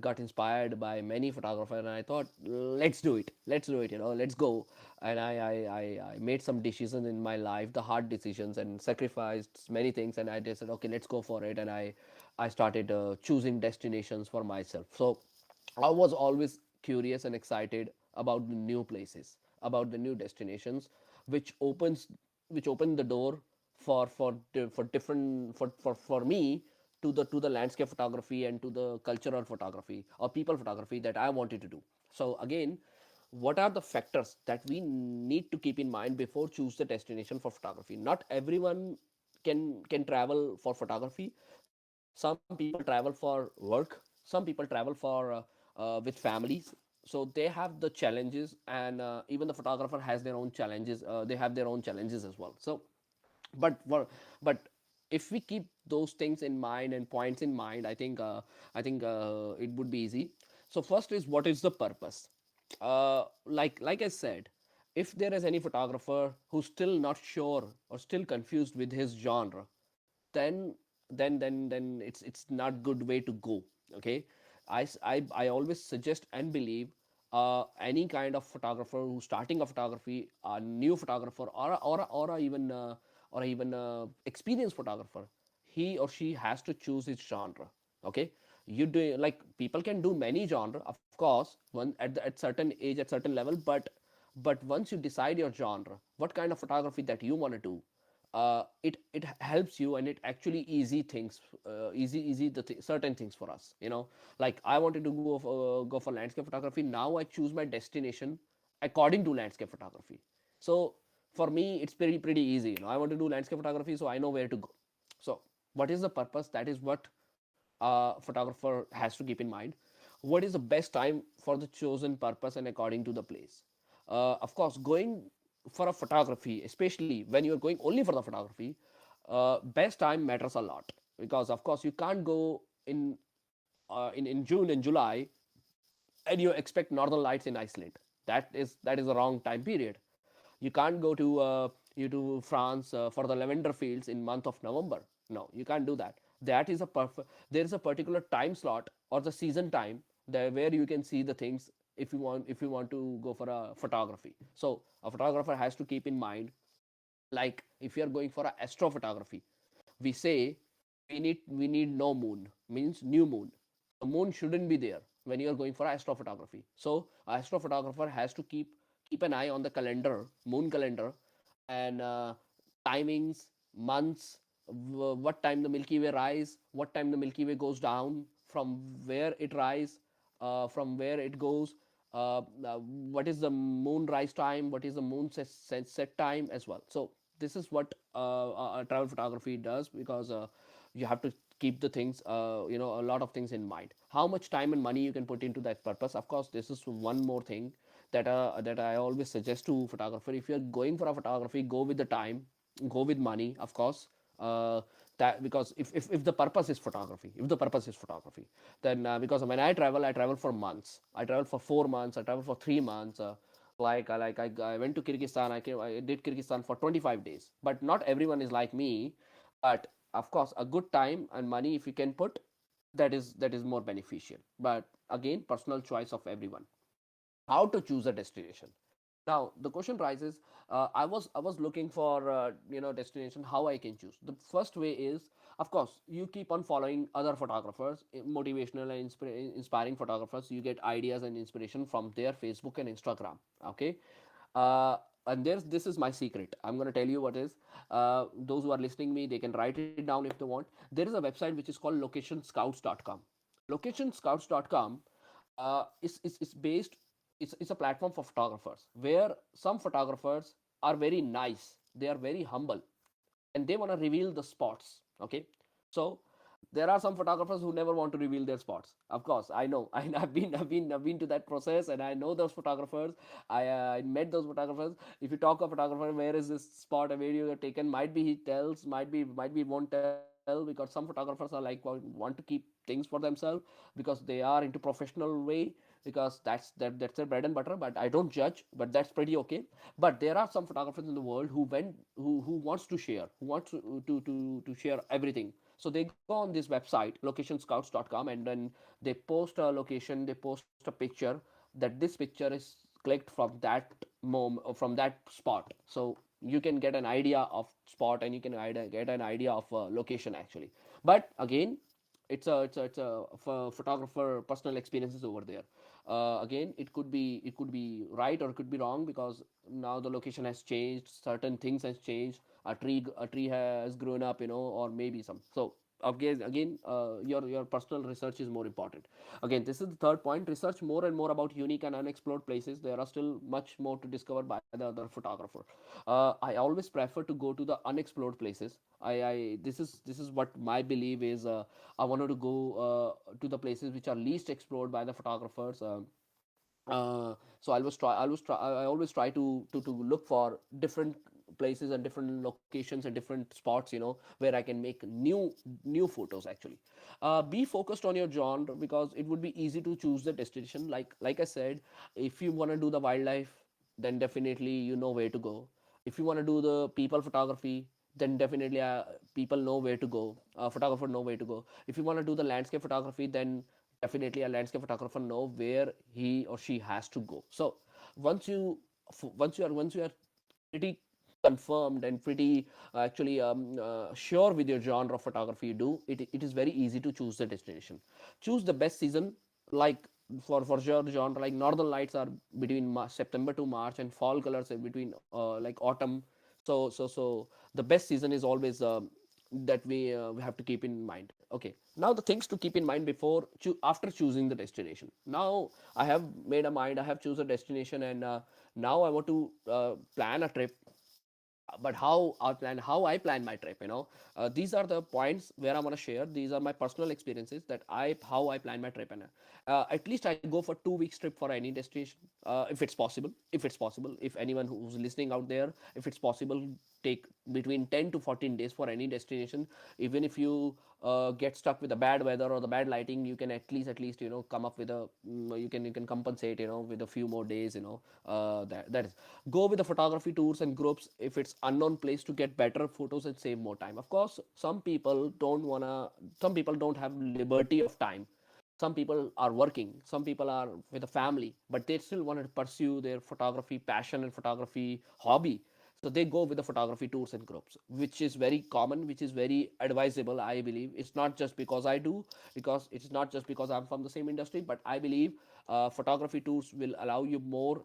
got inspired by many photographers, and I thought, let's do it. Let's do it. Let's go. And I made some decisions in my life, the hard decisions, and sacrificed many things. And I just said, okay, let's go for it. And I started choosing destinations for myself. So I was always curious and excited about the new places, about the new destinations, which opens which open the door for different for me to the landscape photography and to the cultural photography or people photography that I wanted to do. So again, what are the factors that we need to keep in mind before choose the destination for photography? Not everyone can travel for photography. Some people travel for work, some people travel for with families. So they have the challenges, and even the photographer has their own challenges. They have their own challenges as well. So but if we keep those things in mind and points in mind, I think it would be easy. So first is, what is the purpose? Like I said, if there is any photographer who's still not sure or still confused with his genre, then then it's not good way to go. Okay. I always suggest and believe, any kind of photographer who's starting a photography, a new photographer, or even experienced photographer, he or she has to choose his genre. Okay. You do, like, people can do many genre, of course, one at certain age, at certain level, but once you decide your genre, what kind of photography that you want to do, it helps you, and it actually easy certain things for us. Like, I wanted to go for landscape photography. Now I choose my destination according to landscape photography. So for me, it's pretty easy. I want to do landscape photography, so I know where to go. So what is the purpose? That is what a photographer has to keep in mind. What is the best time for the chosen purpose and according to the place? Of course, going for a photography, especially when you're going only for the photography, best time matters a lot, because of course you can't go in June and July and you expect northern lights in Iceland. That is the wrong time period. You can't go to France for the lavender fields in month of November. No, you can't do that. That is a perfect. There is a particular time slot or the season time there where you can see the things, if you want to go for a photography. So a photographer has to keep in mind, like, if you are going for a astrophotography, we say we need no moon, means new moon. The moon shouldn't be there when you are going for astrophotography. So astrophotographer has to keep an eye on the calendar, moon calendar, and timings, months, what time the Milky Way rise, what time the Milky Way goes down, from where it rise, from where it goes, what is the moon rise time, what is the moon set time as well. So this is what travel photography does, because you have to keep the things, a lot of things in mind. How much time and money you can put into that purpose. Of course, this is one more thing that I always suggest to photographer. If you're going for a photography, go with the time, go with money, of course. Uh, that because if the purpose is photography, then because when I travel for months. I travel for 4 months. I travel for 3 months. I went to Kyrgyzstan. I did Kyrgyzstan for 25 days. But not everyone is like me. But of course, a good time and money if you can put, that is more beneficial. But again, personal choice of everyone. How to choose a destination? Now the question rises. I was looking for destination. How I can choose? The first way is, of course, you keep on following other photographers, motivational and inspiring photographers. You get ideas and inspiration from their Facebook and Instagram. Okay. uh, and this is my secret. I'm going to tell you what is. Those who are listening me, they can write it down if they want. There is a website which is called locationscouts.com. Locationscouts.com is based. It's a platform for photographers where some photographers are very nice. They are very humble and they want to reveal the spots. Okay. So there are some photographers who never want to reveal their spots. Of course, I know. I've been to that process, and I know those photographers. I met those photographers. If you talk a photographer, where is this spot, a video you're taken, might be he tells, might be won't tell, because some photographers are like want to keep things for themselves because they are into professional way, because that's their bread and butter. But I don't judge, but that's pretty okay. But there are some photographers in the world who wants to share, who wants to share everything. So they go on this website locationscouts.com, and then they post a location, they post a picture, that this picture is clicked from that from that spot. So you can get an idea of spot, and you can get an idea of location actually. But again, it's a photographer personal experiences over there. Again, it could be right or it could be wrong, because now the location has changed, certain things has changed, a tree has grown up, or maybe some. So again, your personal research is more important. Again, this is the third point. Research more and more about unique and unexplored places. There are still much more to discover by the other photographer. I always prefer to go to the unexplored places. I This is what my belief is. I wanted to go to the places which are least explored by the photographers. So I always try to look for different places and different locations and different spots, where I can make new photos actually. Be focused on your genre, because it would be easy to choose the destination. Like I said, if you want to do the wildlife, then definitely you know where to go. If you want to do the people photography, then definitely people know where to go. Photographer know where to go. If you want to do the landscape photography, then definitely a landscape photographer know where he or she has to go. So once you once you are pretty confirmed and pretty sure with your genre of photography you do, it is very easy to choose the destination. Choose the best season. Like for sure genre, like northern lights are between September to March, and fall colors are between like autumn. So the best season is always that we have to keep in mind. Okay, now the things to keep in mind after choosing the destination. Now I have made a mind, I have choose a destination, and now I want to plan a trip. But how I plan my trip, these are the points where I want to share. These are my personal experiences, that I how I plan my trip. And at least I go for 2 weeks trip for any destination, if it's possible. If anyone who's listening out there, if it's possible, take between 10 to 14 days for any destination. Even if you get stuck with the bad weather or the bad lighting, you can at least come up with you can compensate with a few more days. That is, go with the photography tours and groups if it's unknown place, to get better photos and save more time. Of course, some people don't have liberty of time. Some people are working, some people are with a family, but they still want to pursue their photography passion and photography hobby. So they go with the photography tours and groups, which is very common, which is very advisable. I believe it's not just because I do, because it's not just because I'm from the same industry, but I believe photography tours will allow you more,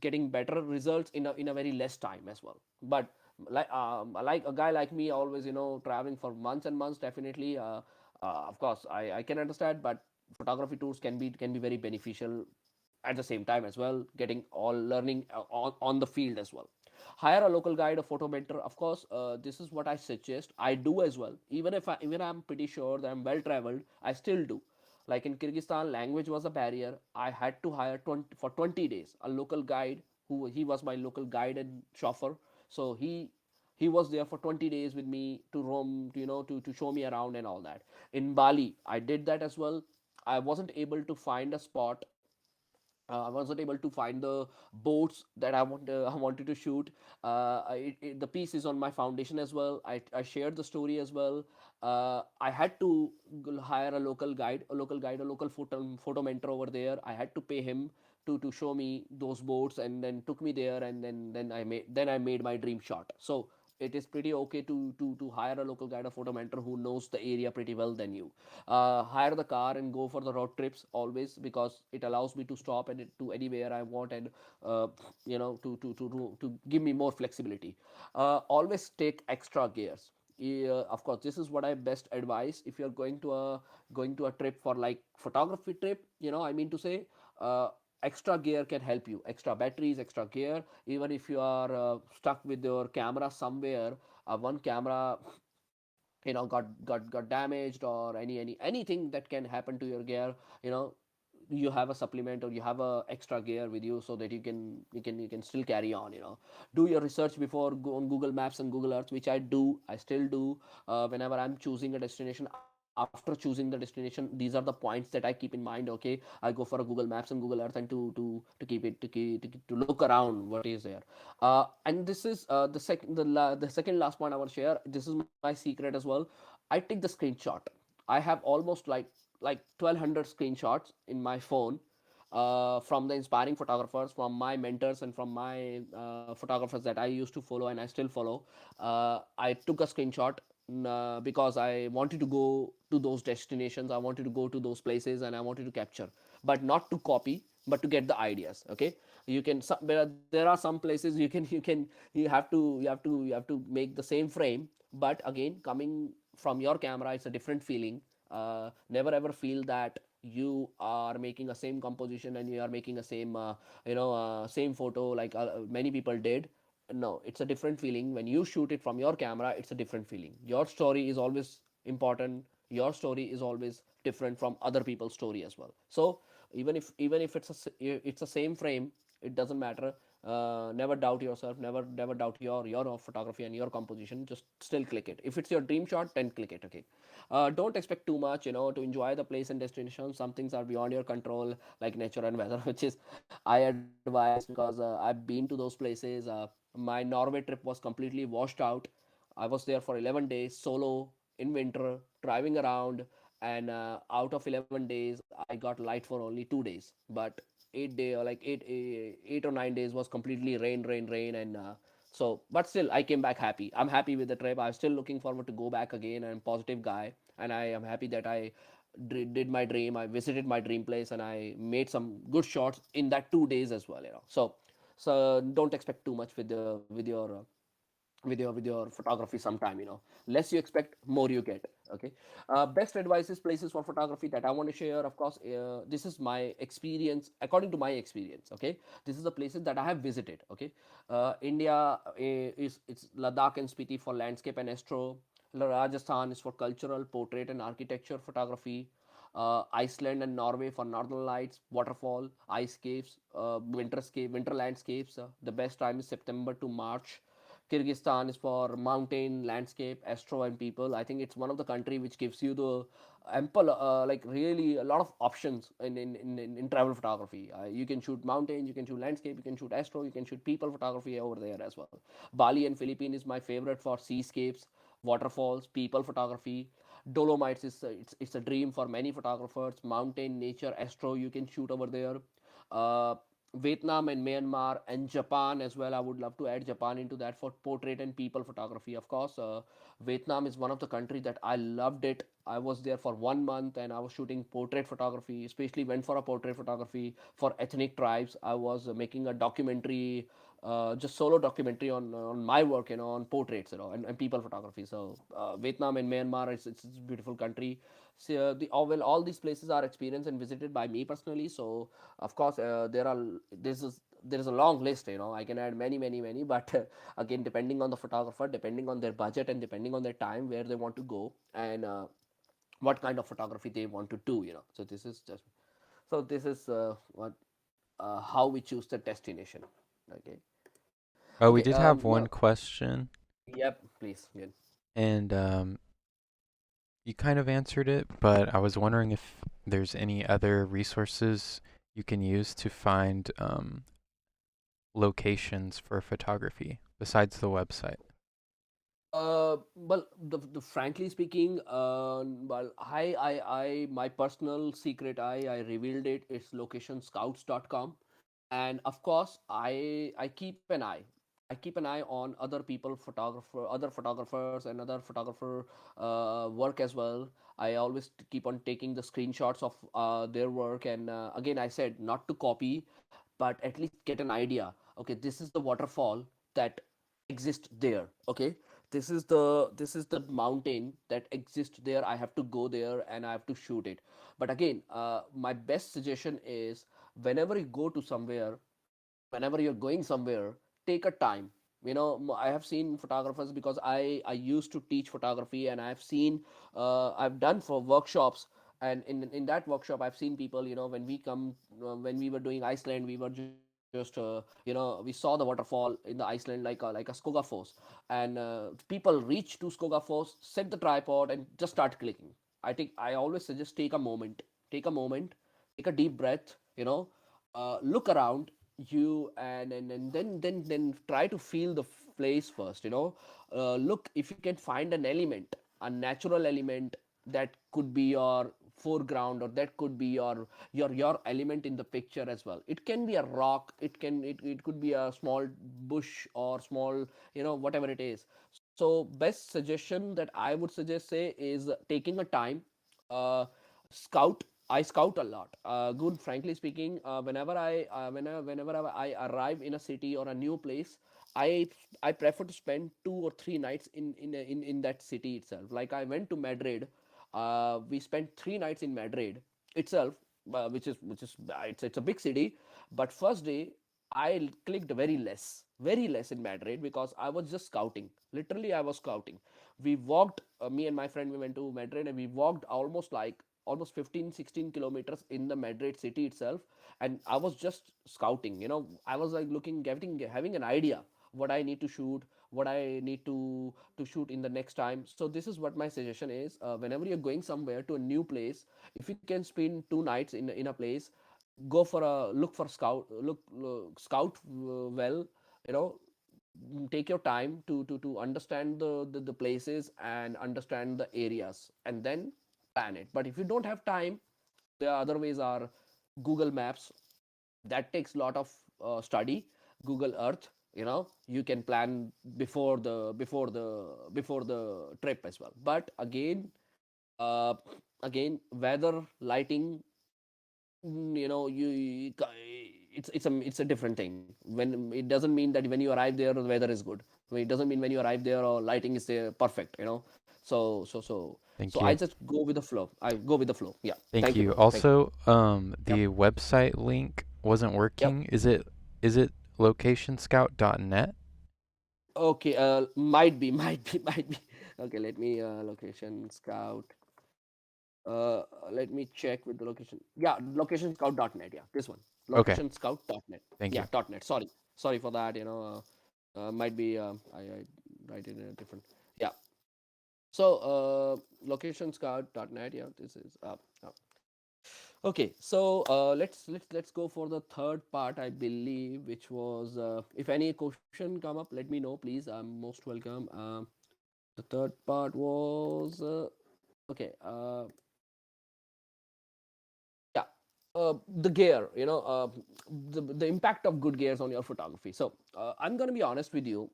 getting better results in a very less time as well. But like a guy like me, always traveling for months and months, definitely. Of course, I can understand, but photography tours can be very beneficial at the same time as well, getting all learning on the field as well. Hire a local guide, a photo mentor. Of course, this is what I suggest. I do as well. Even I'm pretty sure that I'm well traveled, I still do. Like in Kyrgyzstan, language was a barrier. I had to hire 20, for 20 days a local guide who he was my local guide and chauffeur. So he was there for 20 days with me to roam, to show me around and all that. In Bali, I did that as well. I wasn't able to find a spot. I wasn't able to find the boats that I wanted to shoot. The piece is on my foundation as well. I shared the story as well. I had to hire a local photo mentor over there. I had to pay him to show me those boats, and then took me there, and then I made my dream shot. So it is pretty okay to hire a local guide, a photo mentor who knows the area pretty well than you. Hire the car and go for the road trips always, because it allows me to stop and to anywhere I want, and uh, to give me more flexibility. Always take extra gears. Yeah, of course, this is what I best advise if you're going to a trip for like photography trip. I mean to say, extra gear can help you. Extra batteries, extra gear. Even if you are stuck with your camera somewhere, one camera got damaged, or anything that can happen to your gear, you know you have a supplement, or you have a extra gear with you, so that you can still carry on. Do your research before go on Google Maps and Google Earth, which I still do. Whenever I'm choosing a destination, after choosing the destination, these are the points that I keep in mind. Okay, I go for a Google Maps and Google Earth, and to keep it to look around what is there. And this is the second last point I want to share. This is my secret as well. I take the screenshot. I have almost like 1,200 screenshots in my phone, from the inspiring photographers, from my mentors, and from my photographers that I used to follow and I still follow. I took a screenshot, because I wanted to go to those destinations. I wanted to go to those places, and I wanted to capture, but not to copy, but to get the ideas. Okay, there are some places you have to make the same frame, but again, coming from your camera, it's a different feeling. Never ever feel that you are making a same composition, and you are making a same photo like many people did. No, it's a different feeling when you shoot it from your camera. It's a different feeling. Your story is always important. Your story is always different from other people's story as well. So even if it's the same frame, it doesn't matter. Never doubt yourself. Never doubt your photography and your composition. Just still click it. If it's your dream shot, then click it. Okay. Don't expect too much, to enjoy the place and destination. Some things are beyond your control, like nature and weather, which is I advise, because I've been to those places. My Norway trip was completely washed out. I was there for 11 days solo in winter, driving around, and out of 11 days, I got light for only 2 days. But 8 day or like 8 or 9 days was completely rain, and but still, I came back happy. I'm happy with the trip. I'm still looking forward to go back again. I'm a positive guy, and I am happy that I did my dream. I visited my dream place, and I made some good shots in that 2 days as well. So don't expect too much with your photography sometime. Less you expect, more you get. Okay. Best advices, places for photography that I want to share. Of course, this is my experience, according to my experience. Okay, this is the places that I have visited. Okay. India, is it's Ladakh and Spiti for landscape and astro. Rajasthan is for cultural, portrait, and architecture photography. Iceland and Norway for northern lights, waterfall, ice caves, winter landscapes. The best time is September to March. Kyrgyzstan is for mountain, landscape, astro, and people. I think it's one of the country which gives you the ample, like really a lot of options in travel photography. You can shoot mountain, you can shoot landscape, you can shoot astro, you can shoot people photography over there as well. Bali and Philippines is my favorite for seascapes, waterfalls, people photography. Dolomites is it's a dream for many photographers. Mountain, nature, astro, you can shoot over there. Uh, Vietnam and Myanmar and Japan as well. I would love to add Japan into that for portrait and people photography. Of course, Vietnam is one of the country that I loved it. I was there for 1 month, and I was shooting portrait photography. Especially went for a portrait photography for ethnic tribes. I was making a documentary, just solo documentary on my work, on portraits, and people photography. So Vietnam and Myanmar, it's a beautiful country. So all these places are experienced and visited by me personally. So of course, this is there is a long list. I can add many, many, many, but again, depending on the photographer, depending on their budget, and depending on their time, where they want to go, and what kind of photography they want to do. So this is what how we choose the destination. Okay. Oh, we Okay. did have one Now, question, yep. Please. Yeah. and you kind of answered it, but I was wondering if there's any other resources you can use to find locations for photography besides the website. Well, the frankly speaking, well, my personal secret, I revealed it. It's locationscouts.com, and of course, I keep an eye. I keep an eye on other photographers, and other photographer work as well. I always keep on taking the screenshots of their work, and again, I said not to copy, but at least get an idea. Okay, this is the waterfall that exist there. Okay, this is the mountain that exists there. I have to go there and I have to shoot it. But again, my best suggestion is, whenever you go to somewhere, whenever you're going somewhere, take a time. I have seen photographers, because I used to teach photography, and I've seen, I've done for workshops. And in that workshop, I've seen people, when we were doing Iceland, we were just we saw the waterfall in the Iceland, like a Skogafoss. And people reach to Skogafoss, set the tripod, and just start clicking. I always suggest, take a moment, take a deep breath, look around you, and then try to feel the place first. Look if you can find an element, a natural element, that could be your foreground, or that could be your element in the picture as well. It can be a rock, it could be a small bush, or small, whatever it is. So best suggestion that I would suggest, say, is taking a time. uh, Scout. I scout a lot. Good, frankly speaking, whenever I arrive in a city or a new place, I I prefer to spend 2 or 3 nights in that city itself. Like, I went to Madrid. We spent 3 nights in Madrid itself, it's a big city. But first day, I clicked very less in Madrid, because I was just scouting. Literally, I was scouting. We walked, me and my friend, we went to Madrid, and we walked almost 15, 16 kilometers in the Madrid city itself. And I was just scouting. I was like looking, having an idea what I need to shoot, what I need to shoot in the next time. So this is what my suggestion is. Whenever you're going somewhere to a new place, if you can spend 2 nights in a place, go for a look for scout look scout well, you know take your time to understand the places, and understand the areas, and then plan it. But if you don't have time, the other ways are Google Maps. That takes a lot of study. Google Earth, you can plan before the trip as well. But uh, again, weather, lighting, it's a different thing. When it doesn't mean that when you arrive there the weather is good. It doesn't mean when you arrive there or lighting is perfect. So Thank I you. just go with the flow. I go with the flow. Yeah. Thank Thank you, you. bro. Thank you. Also, Yep. the website link wasn't Yep. working. Is it locationscout.net? Okay. Might be. Might be. Okay. Let me location scout. Let me check with the location. Yeah, locationscout.net. Yeah, this one. Okay, Locationscout.net. thank Yeah, you. .net. Sorry for that. Might be. I write it in a different. Yeah. So locationscout.net. Yeah, this is up. Okay, so let's go for the third part, I believe, which was, if any question come up, let me know, please. I'm most welcome. The third part was, okay. Yeah, the gear, the impact of good gears on your photography. So I'm gonna be honest with you.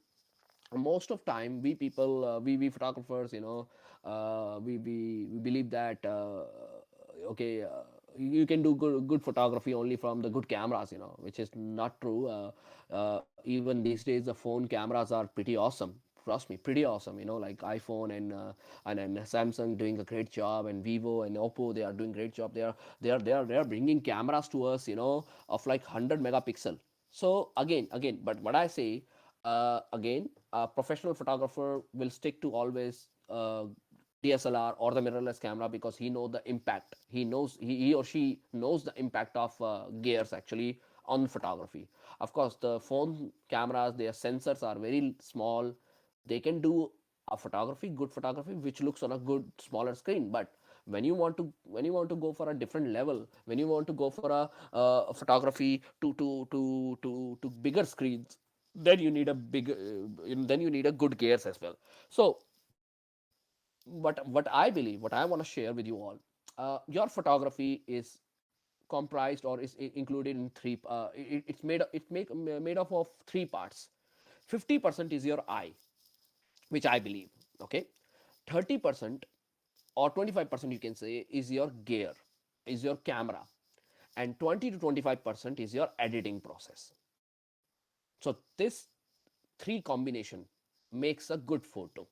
Most of time, we people, we photographers, we believe that, okay, you can do good photography only from the good cameras, which is not true. Even these days, the phone cameras are pretty awesome. Trust me, pretty awesome. Like iPhone, and Samsung doing a great job, and Vivo and Oppo, they are doing great job. They are bringing cameras to us, of like 100 megapixel. So again, but what I say, again, a professional photographer will stick to always DSLR or the mirrorless camera because he knows the impact. He or she knows the impact of gears actually on photography. Of course, the phone cameras, their sensors are very small. They can do a photography, good photography, which looks on a good smaller screen. But when you want to go for a different level, when you want to go for a photography to bigger screens, then you need a big then you need a good gears as well. So what I believe, what I want to share with you all, your photography is comprised or is included in three. It's made up of three parts. 50% is your eye, which I believe. Okay, 30% or 25% you can say is your gear, is your camera, and 20 to 25% is your editing process. So this three combination makes a good photo.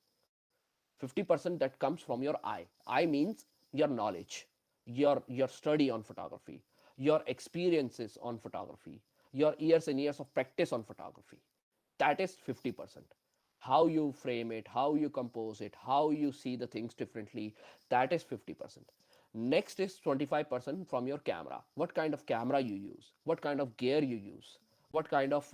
50% that comes from your eye. Eye means your knowledge, your study on photography, your experiences on photography, your years and years of practice on photography. That is 50%. How you frame it, how you compose it, how you see the things differently, that is 50%. Next is 25% from your camera. What kind of camera you use, what kind of gear you use, what kind of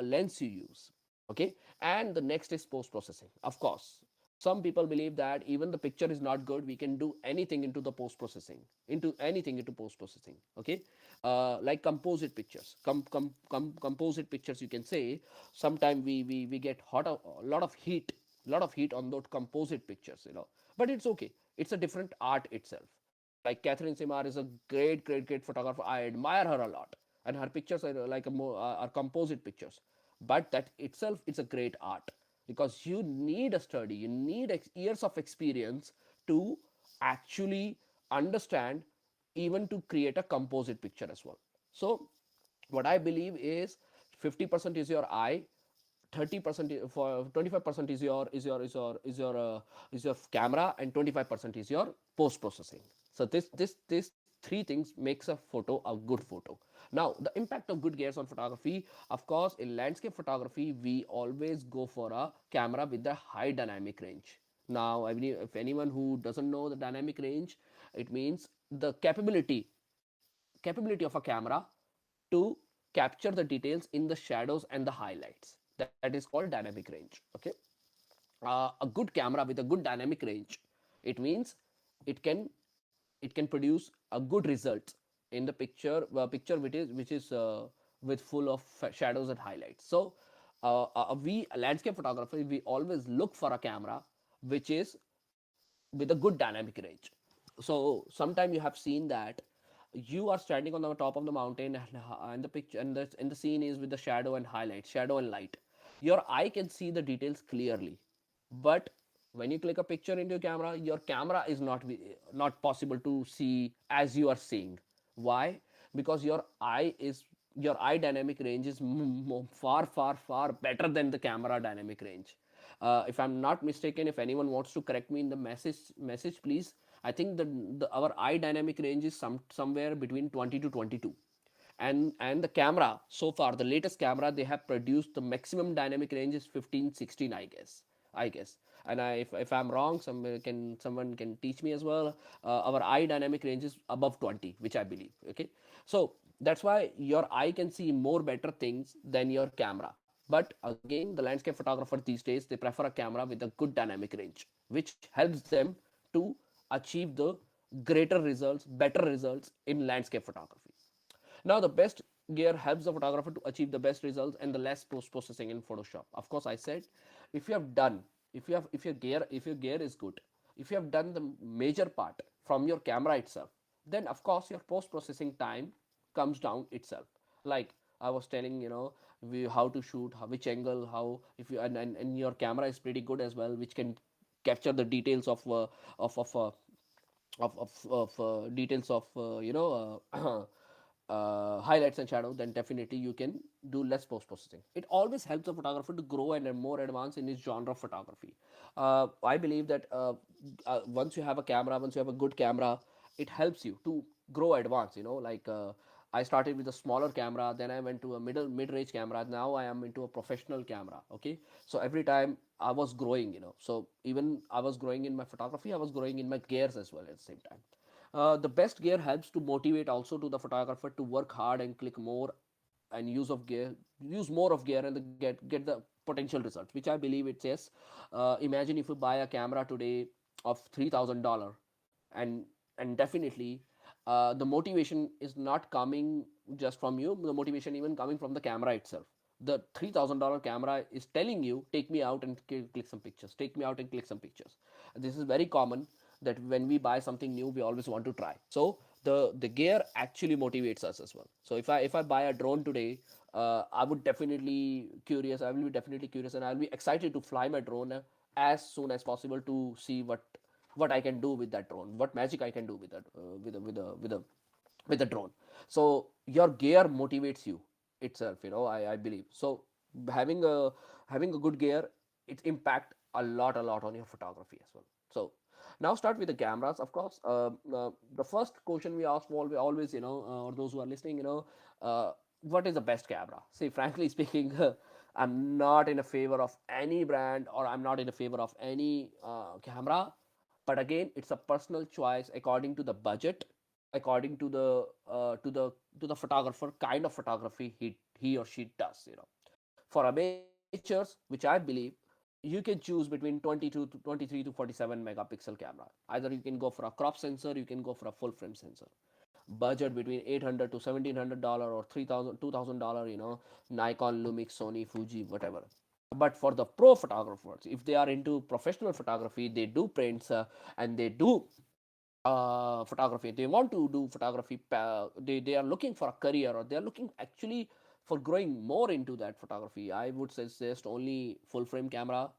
lens you use. Okay, and the next is post processing. Of course, some people believe that even the picture is not good, we can do anything into the post processing, into anything into post processing. Okay, like composite pictures, composite pictures, you can say. Sometime we get a lot of heat, on those composite pictures, but it's okay. It's a different art itself. Like Catherine Simar is a great photographer. I admire her a lot, and her pictures are like are composite pictures. But that itself is a great art because you need a study, you need years of experience to actually understand, even to create a composite picture as well. So what I believe is 50% is your eye, 30% for 25% is your camera, and 25% is your post processing. So this three things makes a photo a good photo. Now the impact of good gears on photography, of course, in landscape photography we always go for a camera with the high dynamic range. Now, I mean, if anyone who doesn't know the dynamic range, it means the capability of a camera to capture the details in the shadows and the highlights. That is called dynamic range. Okay, a good camera with a good dynamic range, it means it can it can produce a good result in the picture which is with full of shadows and highlights. So we landscape photography, we always look for a camera which is with a good dynamic range. So sometime you have seen that you are standing on the top of the mountain, and the picture and the scene is with the shadow and highlight, shadow and light. Your eye can see the details clearly, but when you click a picture into your camera is not possible to see as you are seeing. Why? Because your eye dynamic range is far better than the camera dynamic range. If I'm not mistaken, if anyone wants to correct me in the message, please. I think our eye dynamic range is somewhere between 20 to 22, and the camera, so far the latest camera they have produced, the maximum dynamic range is 15, 16, I guess. And if I'm wrong, someone can teach me as well. Our eye dynamic range is above 20, which I believe. Okay, so that's why your eye can see more better things than your camera. But again, the landscape photographer these days, they prefer a camera with a good dynamic range, which helps them to achieve the greater results, better results in landscape photography. Now, the best gear helps the photographer to achieve the best results and the less post processing in Photoshop. Of course, I said, if you have done, if your gear is good, if you have done the major part from your camera itself, then of course your post processing time comes down itself. Like I was telling, how to shoot, which angle, how if you and your camera is pretty good as well, which can capture the details of details of highlights and shadow, then definitely you can do less post processing. It always helps a photographer to grow and more advanced in his genre of photography. I believe that once you have a good camera, it helps you to grow advance. Like I started with a smaller camera, then I went to a mid-range camera. Now I am into a professional camera. Okay, so every time I was growing, So even I was growing in my photography, I was growing in my gears as well at the same time. The best gear helps to motivate also to the photographer to work hard and click more and use more of gear and get the potential results, which I believe it says. Imagine if you buy a camera today of $3,000, and definitely the motivation is not coming just from you, the motivation even coming from the camera itself. The $3,000 camera is telling you, take me out and click some pictures, take me out and click some pictures. This is very common, that when we buy something new we always want to try. So the gear actually motivates us as well. So if I buy a drone today, I will be definitely curious, and I'll be excited to fly my drone as soon as possible to see what I can do with that drone, what magic I can do with that with the drone. So your gear motivates you itself, I believe. So having a good gear, it impact a lot on your photography as well. So now start with the cameras, of course. The first question we ask always, or those who are listening, what is the best camera? See, frankly speaking, I'm not in a favor of any brand, or I'm not in a favor of any camera. But again, it's a personal choice according to the budget, according to the photographer, kind of photography he or she does. For amateurs, which I believe, you can choose between 23 to 47 megapixel camera. Either you can go for a crop sensor, you can go for a full frame sensor. Budget between 800 to $1,700 or 3,000 $2,000. Nikon, Lumix, Sony, Fuji, whatever. But for the pro photographers, if they are into professional photography, they do prints, and they do photography, they want to do photography, they are looking for a career, or they are looking actually for growing more into that photography, I would suggest only full frame camera,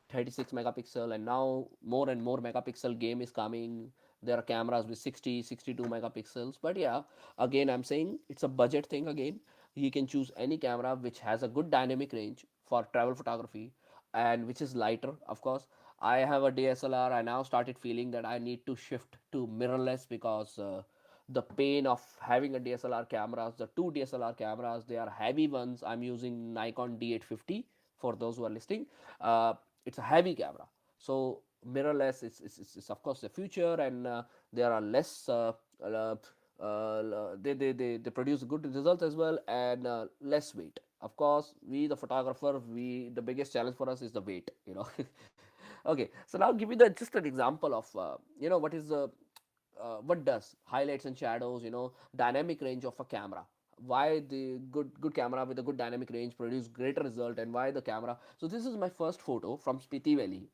36 megapixel. And now more and more megapixel game is coming. There are cameras with 60 62 megapixels. But yeah, again, I'm saying it's a budget thing. Again, you can choose any camera which has a good dynamic range for travel photography, and which is lighter, of course. I have a DSLR. I now started feeling that I need to shift to mirrorless, because the pain of having a DSLR cameras, the two DSLR cameras, they are heavy ones. I'm using Nikon D850 for those who are listening. It's a heavy camera. So mirrorless is of course the future, and there are less. They produce good results as well, and less weight. Of course, we the photographer, we the biggest challenge for us is the weight. Okay, so now give me just an example of what is the what does highlights and shadows, dynamic range of a camera. Why the good camera with a good dynamic range produce greater result, and why the camera. So this is my first photo from Spiti Valley.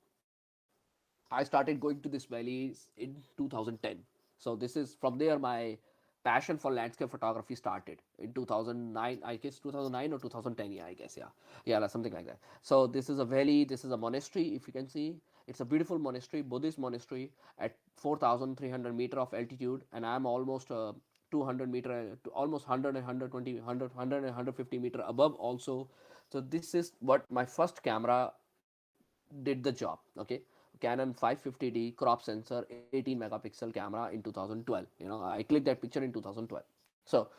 I started going to this valley in 2010. So this is from there my passion for landscape photography started in 2009. I guess 2009 or 2010. Yeah, I guess. Yeah, like something like that. So this is a valley. This is a monastery. If you can see, it's a beautiful monastery, Buddhist monastery at 4,300 meter of altitude, and I'm almost 200 meter, almost 100 and 120, 100, 100 and 150 meter above also. So this is what my first camera did the job. Okay, Canon 550D crop sensor, 18 megapixel camera in 2012. I clicked that picture in 2012. So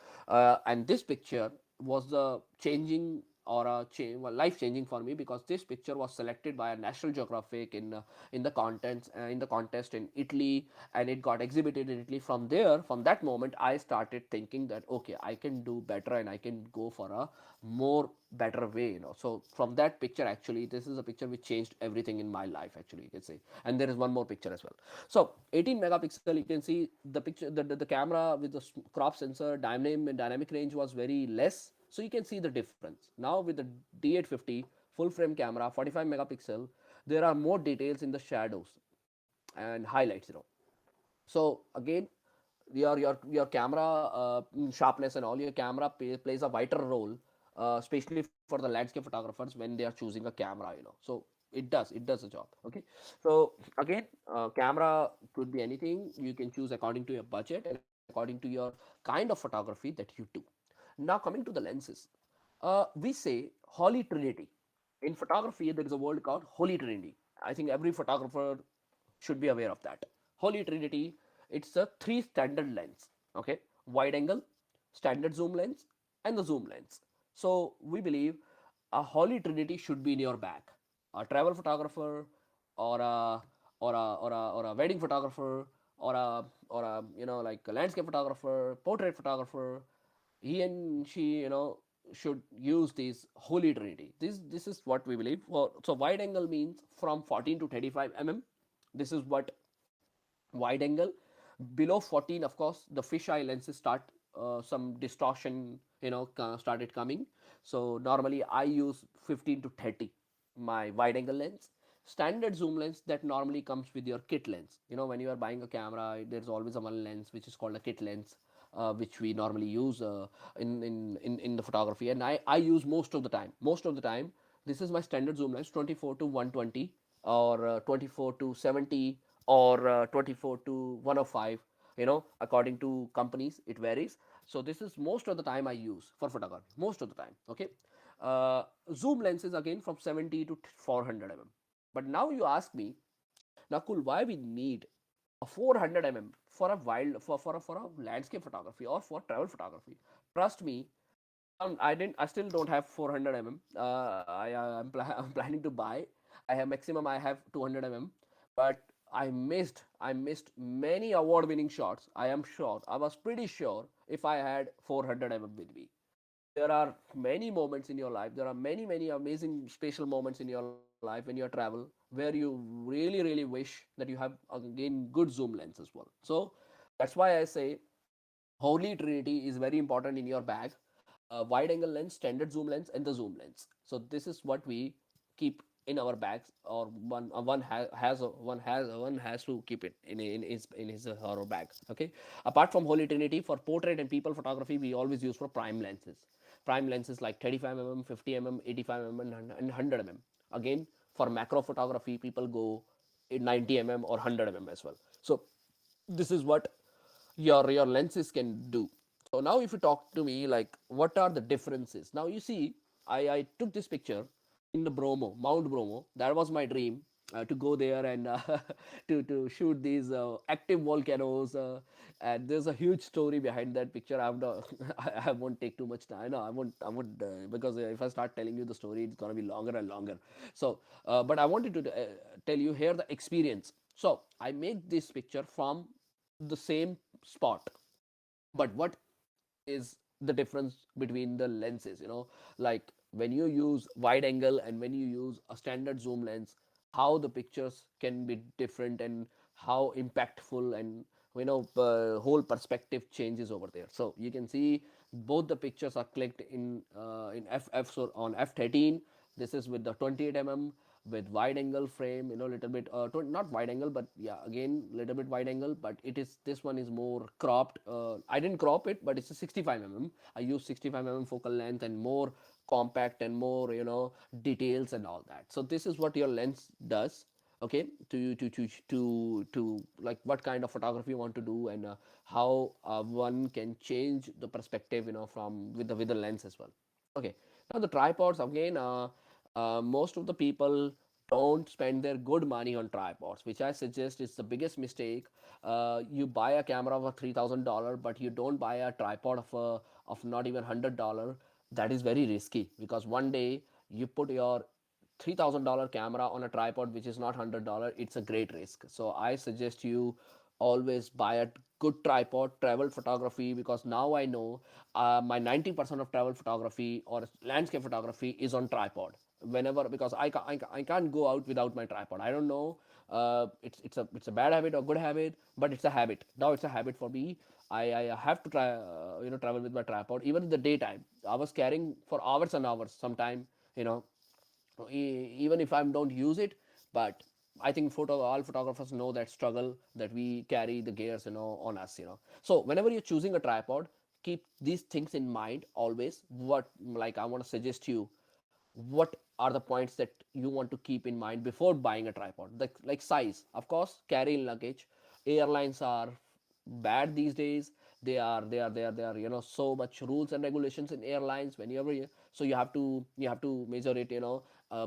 and this picture was the changing, or well, life changing for me, because this picture was selected by a National Geographic in the contents in the contest in Italy, and it got exhibited in Italy. From there, from that moment, I started thinking that okay, I can do better, and I can go for a more better way. So from that picture, actually, this is a picture which changed everything in my life, actually, you can say. And there is one more picture as well. So 18 megapixel, you can see the picture, the camera with the crop sensor, dynamic range was very less, so you can see the difference. Now with the D850 full frame camera, 45 megapixel, there are more details in the shadows and highlights. So again, your camera sharpness and all, your camera plays a vital role, especially for the landscape photographers when they are choosing a camera. So it does the job. Okay, so again, camera could be anything. You can choose according to your budget and according to your kind of photography that you do. Now coming to the lenses, we say Holy Trinity. In photography, there is a word called Holy Trinity. I think every photographer should be aware of that. Holy Trinity, it's a three standard lens. Okay, wide angle, standard zoom lens, and the zoom lens. So we believe a holy trinity should be in your bag. A travel photographer, or a or a wedding photographer, or a like a landscape photographer, portrait photographer, he and she should use this holy trinity. This is what we believe. So wide angle means from 14 to 35 mm. This is what wide angle. Below 14, of course, the fisheye lenses start some distortion, started coming. So normally I use 15 to 30, my wide angle lens. Standard zoom lens that normally comes with your kit lens. When you are buying a camera, there's always a one lens which is called a kit lens, which we normally use in the photography, and I use most of the time. Most of the time, this is my standard zoom lens, 24 to 120, or 24 to 70, or 24 to 105. According to companies, it varies. So this is most of the time I use for photography. Most of the time, okay. Zoom lenses again from 70 to 400 mm. But now you ask me, Nakul, why we need a 400 mm for a wild for a landscape photography or for travel photography? Trust me, I still don't have 400 mm. I'm planning to buy. I have 200 mm, but I missed many award winning shots. I am sure. I was pretty sure if I had 400 mm with me. There are many moments in your life. There are many amazing special moments in your life when you travel, where you really wish that you have again good zoom lens as well. So that's why I say holy trinity is very important in your bag: wide angle lens, standard zoom lens, and the zoom lens. So this is what we keep in our bags, or one has to keep it in his or her bag. Okay. Apart from holy trinity, for portrait and people photography, we always use for prime lenses. Prime lenses like 35 mm, 50 mm, 85 mm, and 100 mm. Again, for macro photography, people go in 90 mm or 100 mm as well. So this is what your lenses can do. So now if you talk to me like what are the differences, now you see, I took this picture in the Mount Bromo. That was my dream, to go there and to shoot these active volcanoes, and there's a huge story behind that picture. I'm not, I won't take too much time. No, I won't because if I start telling you the story, it's gonna be longer and longer. So but I wanted to tell you here the experience. So I make this picture from the same spot, but what is the difference between the lenses, like when you use wide angle and when you use a standard zoom lens, how the pictures can be different, and how impactful, and whole perspective changes over there. So you can see both the pictures are clicked in ff, so on f13. This is with the 28 mm with wide angle frame, little bit not wide angle, but yeah, again little bit wide angle, but this one is more cropped. I didn't crop it, but it's a 65 mm. I use 65 mm focal length and more compact and more details and all that. So this is what your lens does. Okay, to like what kind of photography you want to do, and how one can change the perspective, from with the lens as well. Okay, now the tripods again. Most of the people don't spend their good money on tripods, which I suggest is the biggest mistake. You buy a camera of $3,000, but you don't buy a tripod of not even $100. That is very risky, because one day you put your $3,000 camera on a tripod which is not $100. It's a great risk. So I suggest you always buy a good tripod. Travel photography, because now I know my 90% of travel photography or landscape photography is on tripod whenever, because I can't go out without my tripod. I don't know, it's a bad habit or good habit, but it's a habit. Now it's a habit for me. I have to try travel with my tripod even in the daytime. I was carrying for hours and hours sometime, you know even if I don't use it. But I think all photographers know that struggle that we carry the gears on us. So whenever you're choosing a tripod, keep these things in mind always. What, like, I want to suggest you, what are the points that you want to keep in mind before buying a tripod. Like size, of course, carry luggage. Airlines are bad these days. They are so much rules and regulations in airlines whenever so you have to measure it.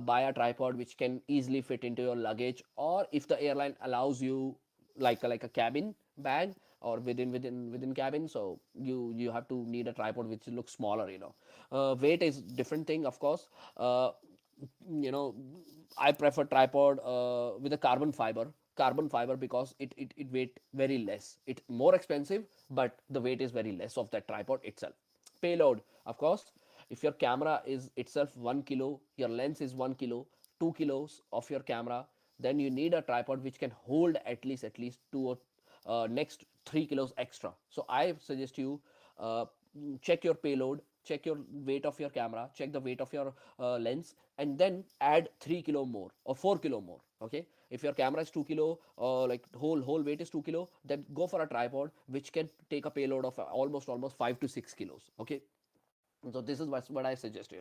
Buy a tripod which can easily fit into your luggage, or if the airline allows you like a cabin bag, or within cabin. So you have to need a tripod which looks smaller. Weight is different thing, of course. You know, I prefer tripod with a carbon fiber because it weight very less. It's more expensive, but the weight is very less of that tripod itself. Payload, of course, if your camera is itself 1 kilo, your lens is 1 kilo, 2 kilos of your camera, then you need a tripod which can hold at least 2 or next 3 kilos extra. So I suggest you uh, check your payload, check your weight of your camera, check the weight of your lens, and then add 3 kilo more or 4 kilo more. Okay, if your camera is 2 kilo, like whole weight is 2 kilo, then go for a tripod which can take a payload of almost 5 to 6 kilos. Okay, so this is what I suggest,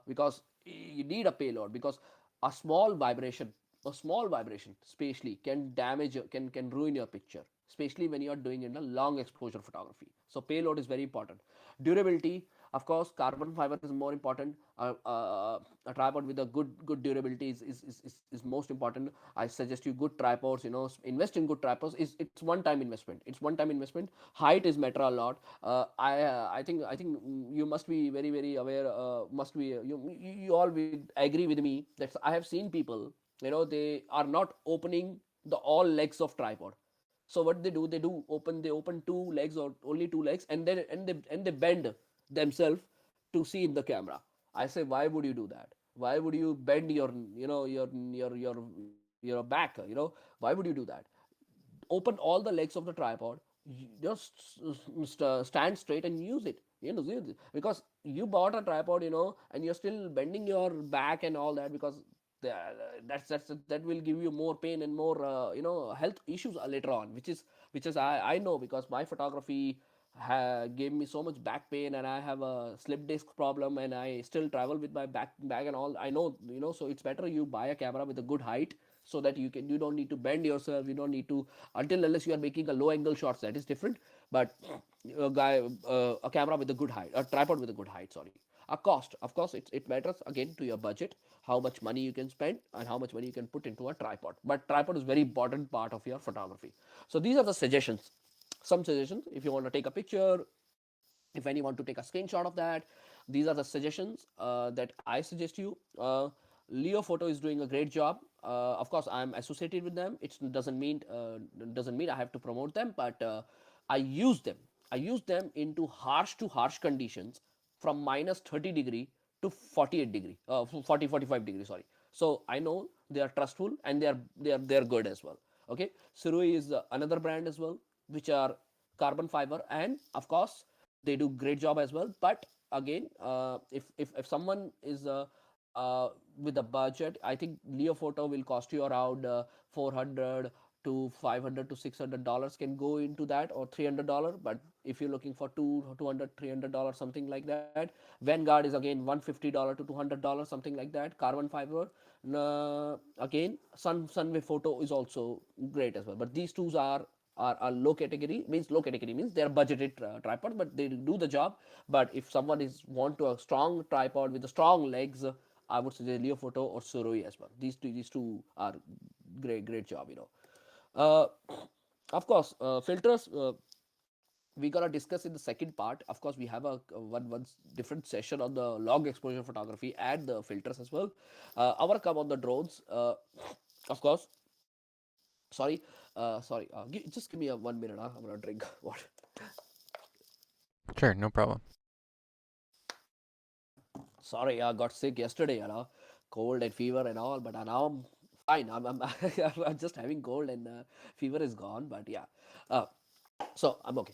because you need a payload, because a small vibration a small vibration especially can damage can ruin your picture, especially when you are doing in a long exposure photography. So payload is very important. Durability, of course, carbon fiber is more important. A tripod with a good durability is most important. I suggest you good tripods. Invest in good tripods. It's one time investment. Height is matter a lot. I think you must be very aware. Must be you all will agree with me that I have seen people. They are not opening the all legs of tripod. So what they open two legs or only two legs, and they bend themselves to see in the camera. I say, why would you do that? Why would you bend your back? Why would you do that? Open all the legs of the tripod, just stand straight and use it. Because you bought a tripod, and you're still bending your back and all that, because that will give you more pain and more health issues later on, which is I know, because my photography gave me so much back pain, and I have a slip disc problem, and I still travel with my back bag and all. I know, so it's better you buy a camera with a good height, so that you don't need to bend yourself, you don't need to, until unless you are making a low angle shots, that is different. But a camera with a good height, a tripod with a good height, sorry. A cost, of course, it matters again to your budget, how much money you can spend and how much money you can put into a tripod. But tripod is very important part of your photography. So these are the suggestions, some suggestions if you want to take a picture, if any want to take a screenshot of that. These are the suggestions that I suggest you. Leo Photo is doing a great job. Of course, I'm associated with them. It doesn't mean I have to promote them, but I use them. I use them into harsh conditions, from minus 30 degree to 48 degree, 40 45 degree. Sorry. So I know they are trustful, and they are good as well. Okay, Surui is another brand as well, which are carbon fiber, and of course they do great job as well. But again, if someone is with a budget, I think Leo Photo will cost you around 400 to 500 to $600 can go into that, or $300. But if you're looking for 200 $300, something like that. Vanguard is again $150 to $200, something like that. Carbon fiber, again, Sunway Photo is also great as well. But these two are low category. Means they're budgeted tripod, but they do the job. But if someone is want to a strong tripod with the strong legs, I would suggest Leo Photo or Surui as well. These two are great job. uh, of course, filters, we gonna discuss in the second part. Of course, we have a one different session on the long exposure photography and the filters as well. Our come on the drones, of course. Sorry, just give me a 1 minute. I'm gonna drink water. Sure, no problem. Sorry, I got sick yesterday, cold and fever and all, but now I'm fine. I'm I'm just having cold, and fever is gone, but yeah. Uh, so I'm okay.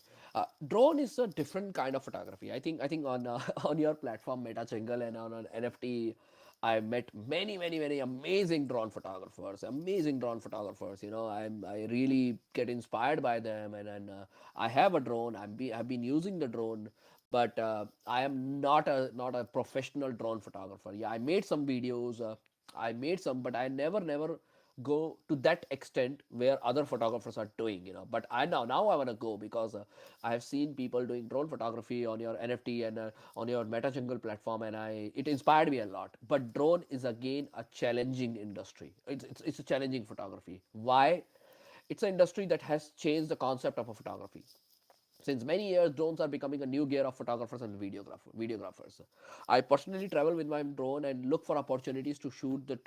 Drone is a different kind of photography. I think on on your platform MetaJungle and on NFT, I met many amazing drone photographers. Amazing drone photographers. I really get inspired by them, and I have a drone. I've been using the drone, but I am not a professional drone photographer. Yeah, I made some videos. I made some, but I never go to that extent where other photographers are doing. But I want to go, because I have seen people doing drone photography on your NFT and on your MetaJungle platform, and it inspired me a lot. But drone is again a challenging industry. It's a challenging photography. Why? It's an industry that has changed the concept of a photography. Since many years, drones are becoming a new gear of photographers and videographers. I personally travel with my drone and look for opportunities to shoot the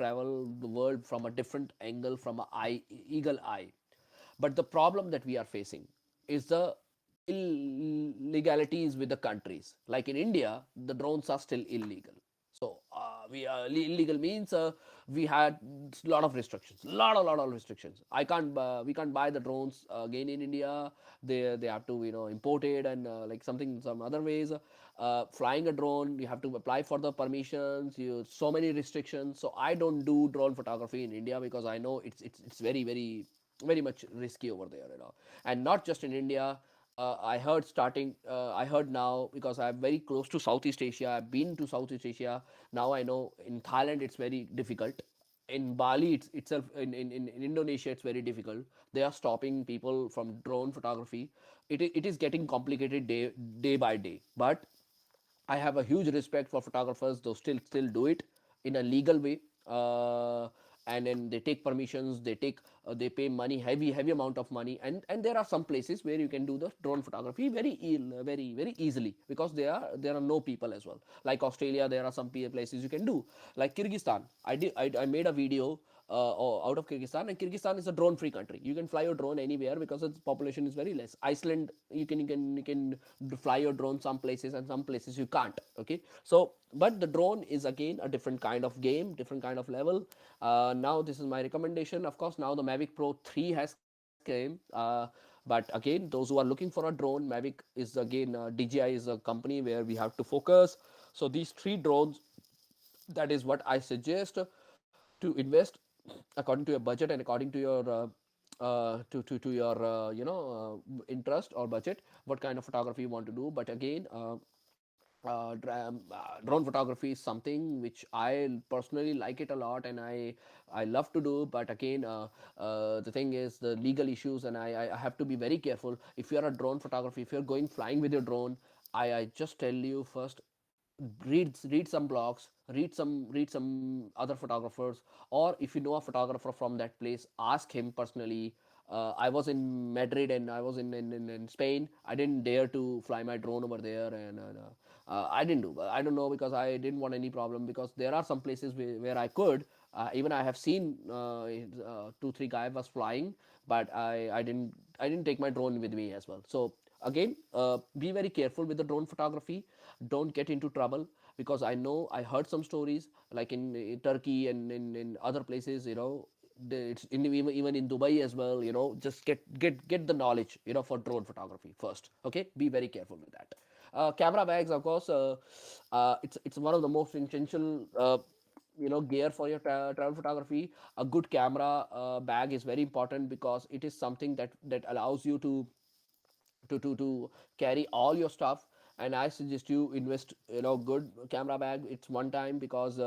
world from a different angle, from a eagle eye. But the problem that we are facing is the illegalities with the countries. Like in India, the drones are still illegal. So we illegal means we had a lot of restrictions, lot of restrictions. We can't buy the drones again in India. They have to import it and like something some other ways. Flying a drone, you have to apply for the permissions. You so many restrictions. So I don't do drone photography in India because I know it's very much risky over there, and not just in India. I heard now because I'm very close to Southeast Asia. I've been to Southeast Asia. Now I know in Thailand it's very difficult. In Bali itself, in Indonesia, it's very difficult. They are stopping people from drone photography. It is getting complicated day by day. But I have a huge respect for photographers. Those still do it in a legal way, and then they take permissions. They pay money, heavy amount of money, and there are some places where you can do the drone photography very easily because there are no people as well. Like Australia, there are some places you can do. Like Kyrgyzstan, I made a video out of Kyrgyzstan, and Kyrgyzstan is a drone-free country. You can fly your drone anywhere because its population is very less. Iceland, you can fly your drone some places, and some places you can't. Okay, so but the drone is again a different kind of game, different kind of level. Now this is my recommendation. Of course, now the Mavic Pro 3 has came. But again, those who are looking for a drone, Mavic is again DJI is a company where we have to focus. So these three drones, that is what I suggest to invest according to your budget and according to your to your interest or budget, what kind of photography you want to do. But again, drone photography is something which I personally like it a lot, and I love to do. But again, the thing is the legal issues, and I have to be very careful. If you are a drone photography, if you're going flying with your drone, I just tell you first, read some blogs, read some other photographers, or if you know a photographer from that place, ask him personally. I was in Madrid and I was in Spain. I didn't dare to fly my drone over there, and I didn't do. I don't know because I didn't want any problem, because there are some places where I could. Even I have seen 2 3 guys was flying, but I didn't take my drone with me as well. So again, be very careful with the drone photography. Don't get into trouble, because I know I heard some stories like in Turkey and in other places. It's even in Dubai as well. Just get the knowledge, for drone photography first. Okay, be very careful with that. Camera bags, of course, it's one of the most essential gear for your travel photography. A good camera bag is very important, because it is something that allows you to carry all your stuff. And I suggest you invest good camera bag. It's one time, because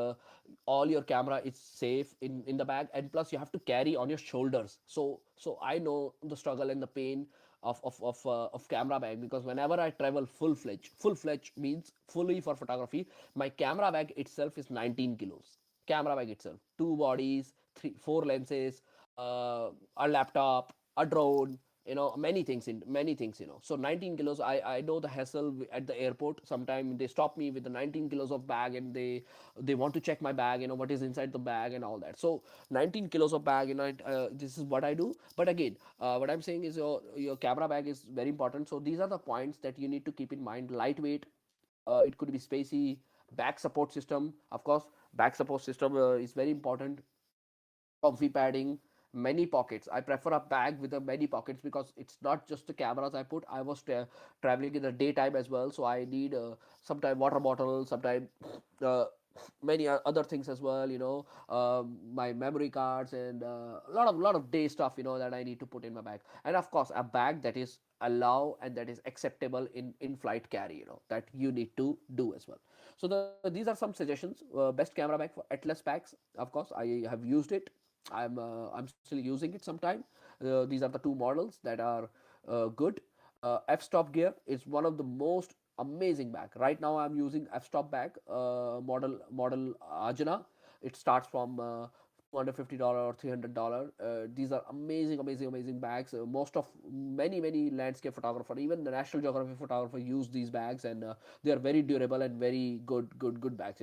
all your camera is safe in the bag, and plus you have to carry on your shoulders. So I know the struggle and the pain of camera bag, because whenever I travel full fledged means fully for photography, my camera bag itself is 19 kilos. Camera bag itself, two bodies, three four lenses, a laptop, a drone, many things. So 19 kilos, I know the hassle at the airport. Sometimes they stop me with the 19 kilos of bag, and they want to check my bag, what is inside the bag and all that. So 19 kilos of bag, this is what I do. But again, what I'm saying is your camera bag is very important. So these are the points that you need to keep in mind. Lightweight, it could be spacey. Back support system, of course, back support system is very important. Comfy padding, many pockets. I prefer a bag with a many pockets, because it's not just the cameras I put. I was traveling in the daytime as well, so I need sometime water bottle, sometime uh, many other things as well. My memory cards, and a lot of day stuff. That I need to put in my bag, and of course a bag that is allow and that is acceptable in flight carry. That you need to do as well. So these are some suggestions. Best camera bag for Atlas packs. Of course, I have used it. I'm still using it sometime. These are the two models that are good. F-stop gear is one of the most amazing bag. Right now I'm using F-stop bag, model Ajna. It starts from $250 or $300. These are amazing bags. Most of many landscape photographer, even the National Geographic photographer, use these bags, and they are very durable and very good bags.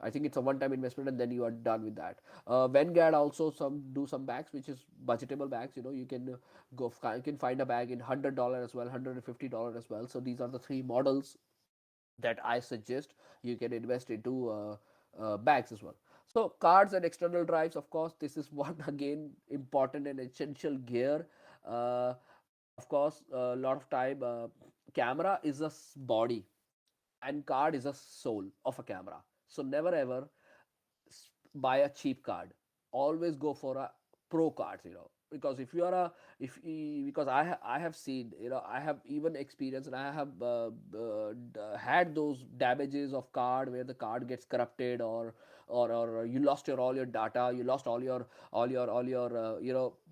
I think it's a one-time investment, and then you are done with that. Vanguard also some bags, which is budgetable bags. You can you can find a bag in $100 as well, $150 as well. So these are the three models that I suggest you can invest into bags as well. So cards and external drives, of course, this is one again important and essential gear. Uh, of course, a lot of time, camera is a body, and card is a soul of a camera. So never ever buy a cheap card. Always go for a pro cards, because if you are a if because I have seen, I have even experienced, and I have had those damages of card where the card gets corrupted, or you lost all your data, you lost all your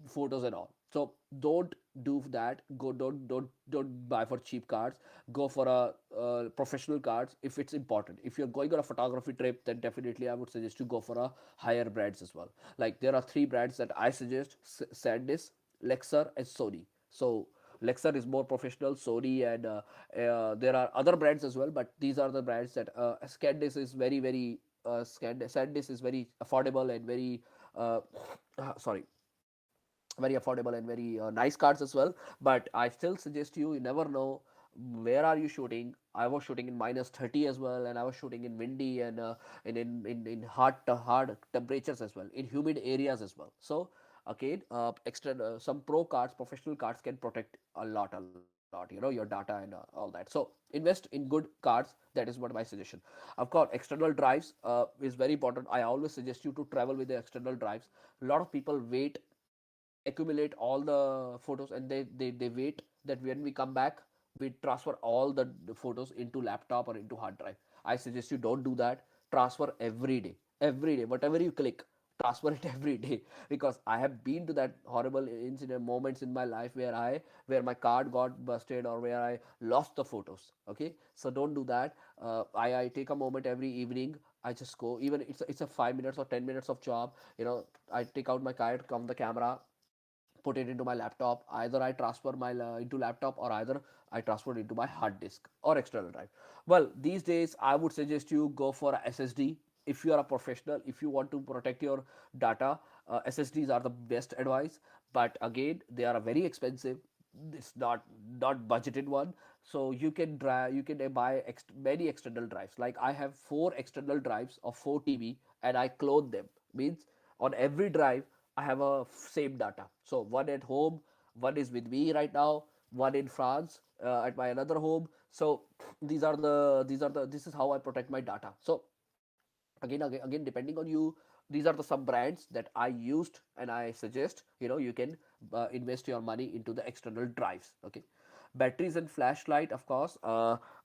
photos and all. So don't do that. Go don't buy for cheap cards. Go for a professional cards if it's important. If you're going on a photography trip, then definitely I would suggest you go for a higher brands as well. Like there are three brands that I suggest: SanDisk, Lexar, and Sony. So Lexar is more professional, Sony, and there are other brands as well, but these are the brands that SanDisk is very SanDisk is very affordable and very sorry, very affordable and very nice cards as well. But I still suggest you never know where are you shooting. I was shooting in -30 as well, and I was shooting in windy, and in hard temperatures as well, in humid areas as well. So again, extra some pro cards, professional cards can protect a lot, your data and all that. So invest in good cards. That is what my suggestion. Of course, external drives is very important. I always suggest you to travel with the external drives. A lot of people wait, accumulate all the photos, and they wait that when we come back, we transfer all the photos into laptop or into hard drive. I suggest you don't do that. Transfer every day, whatever you click, transfer it every day. Because I have been to that horrible incident moments in my life where my card got busted, or where I lost the photos. Okay, so don't do that. I take a moment every evening. I just go, even it's a 5 minutes or 10 minutes of job. I take out my card, come the camera, put it into my laptop. Either I transfer my into laptop, or either I transfer it into my hard disk or external drive. Well, these days I would suggest you go for a SSD. If you are a professional, if you want to protect your data, SSDs are the best advice. But again, they are very expensive. It's not budgeted one. So you can buy many external drives. Like I have 4 external drives of 4 TB, and I clone them. Means on every drive I have a same data. So one at home, one is with me right now, one in France at my another home. So this is how I protect my data. So again, depending on you, these are the sub brands that I used, and I suggest you can invest your money into the external drives. Okay, batteries and flashlight, of course.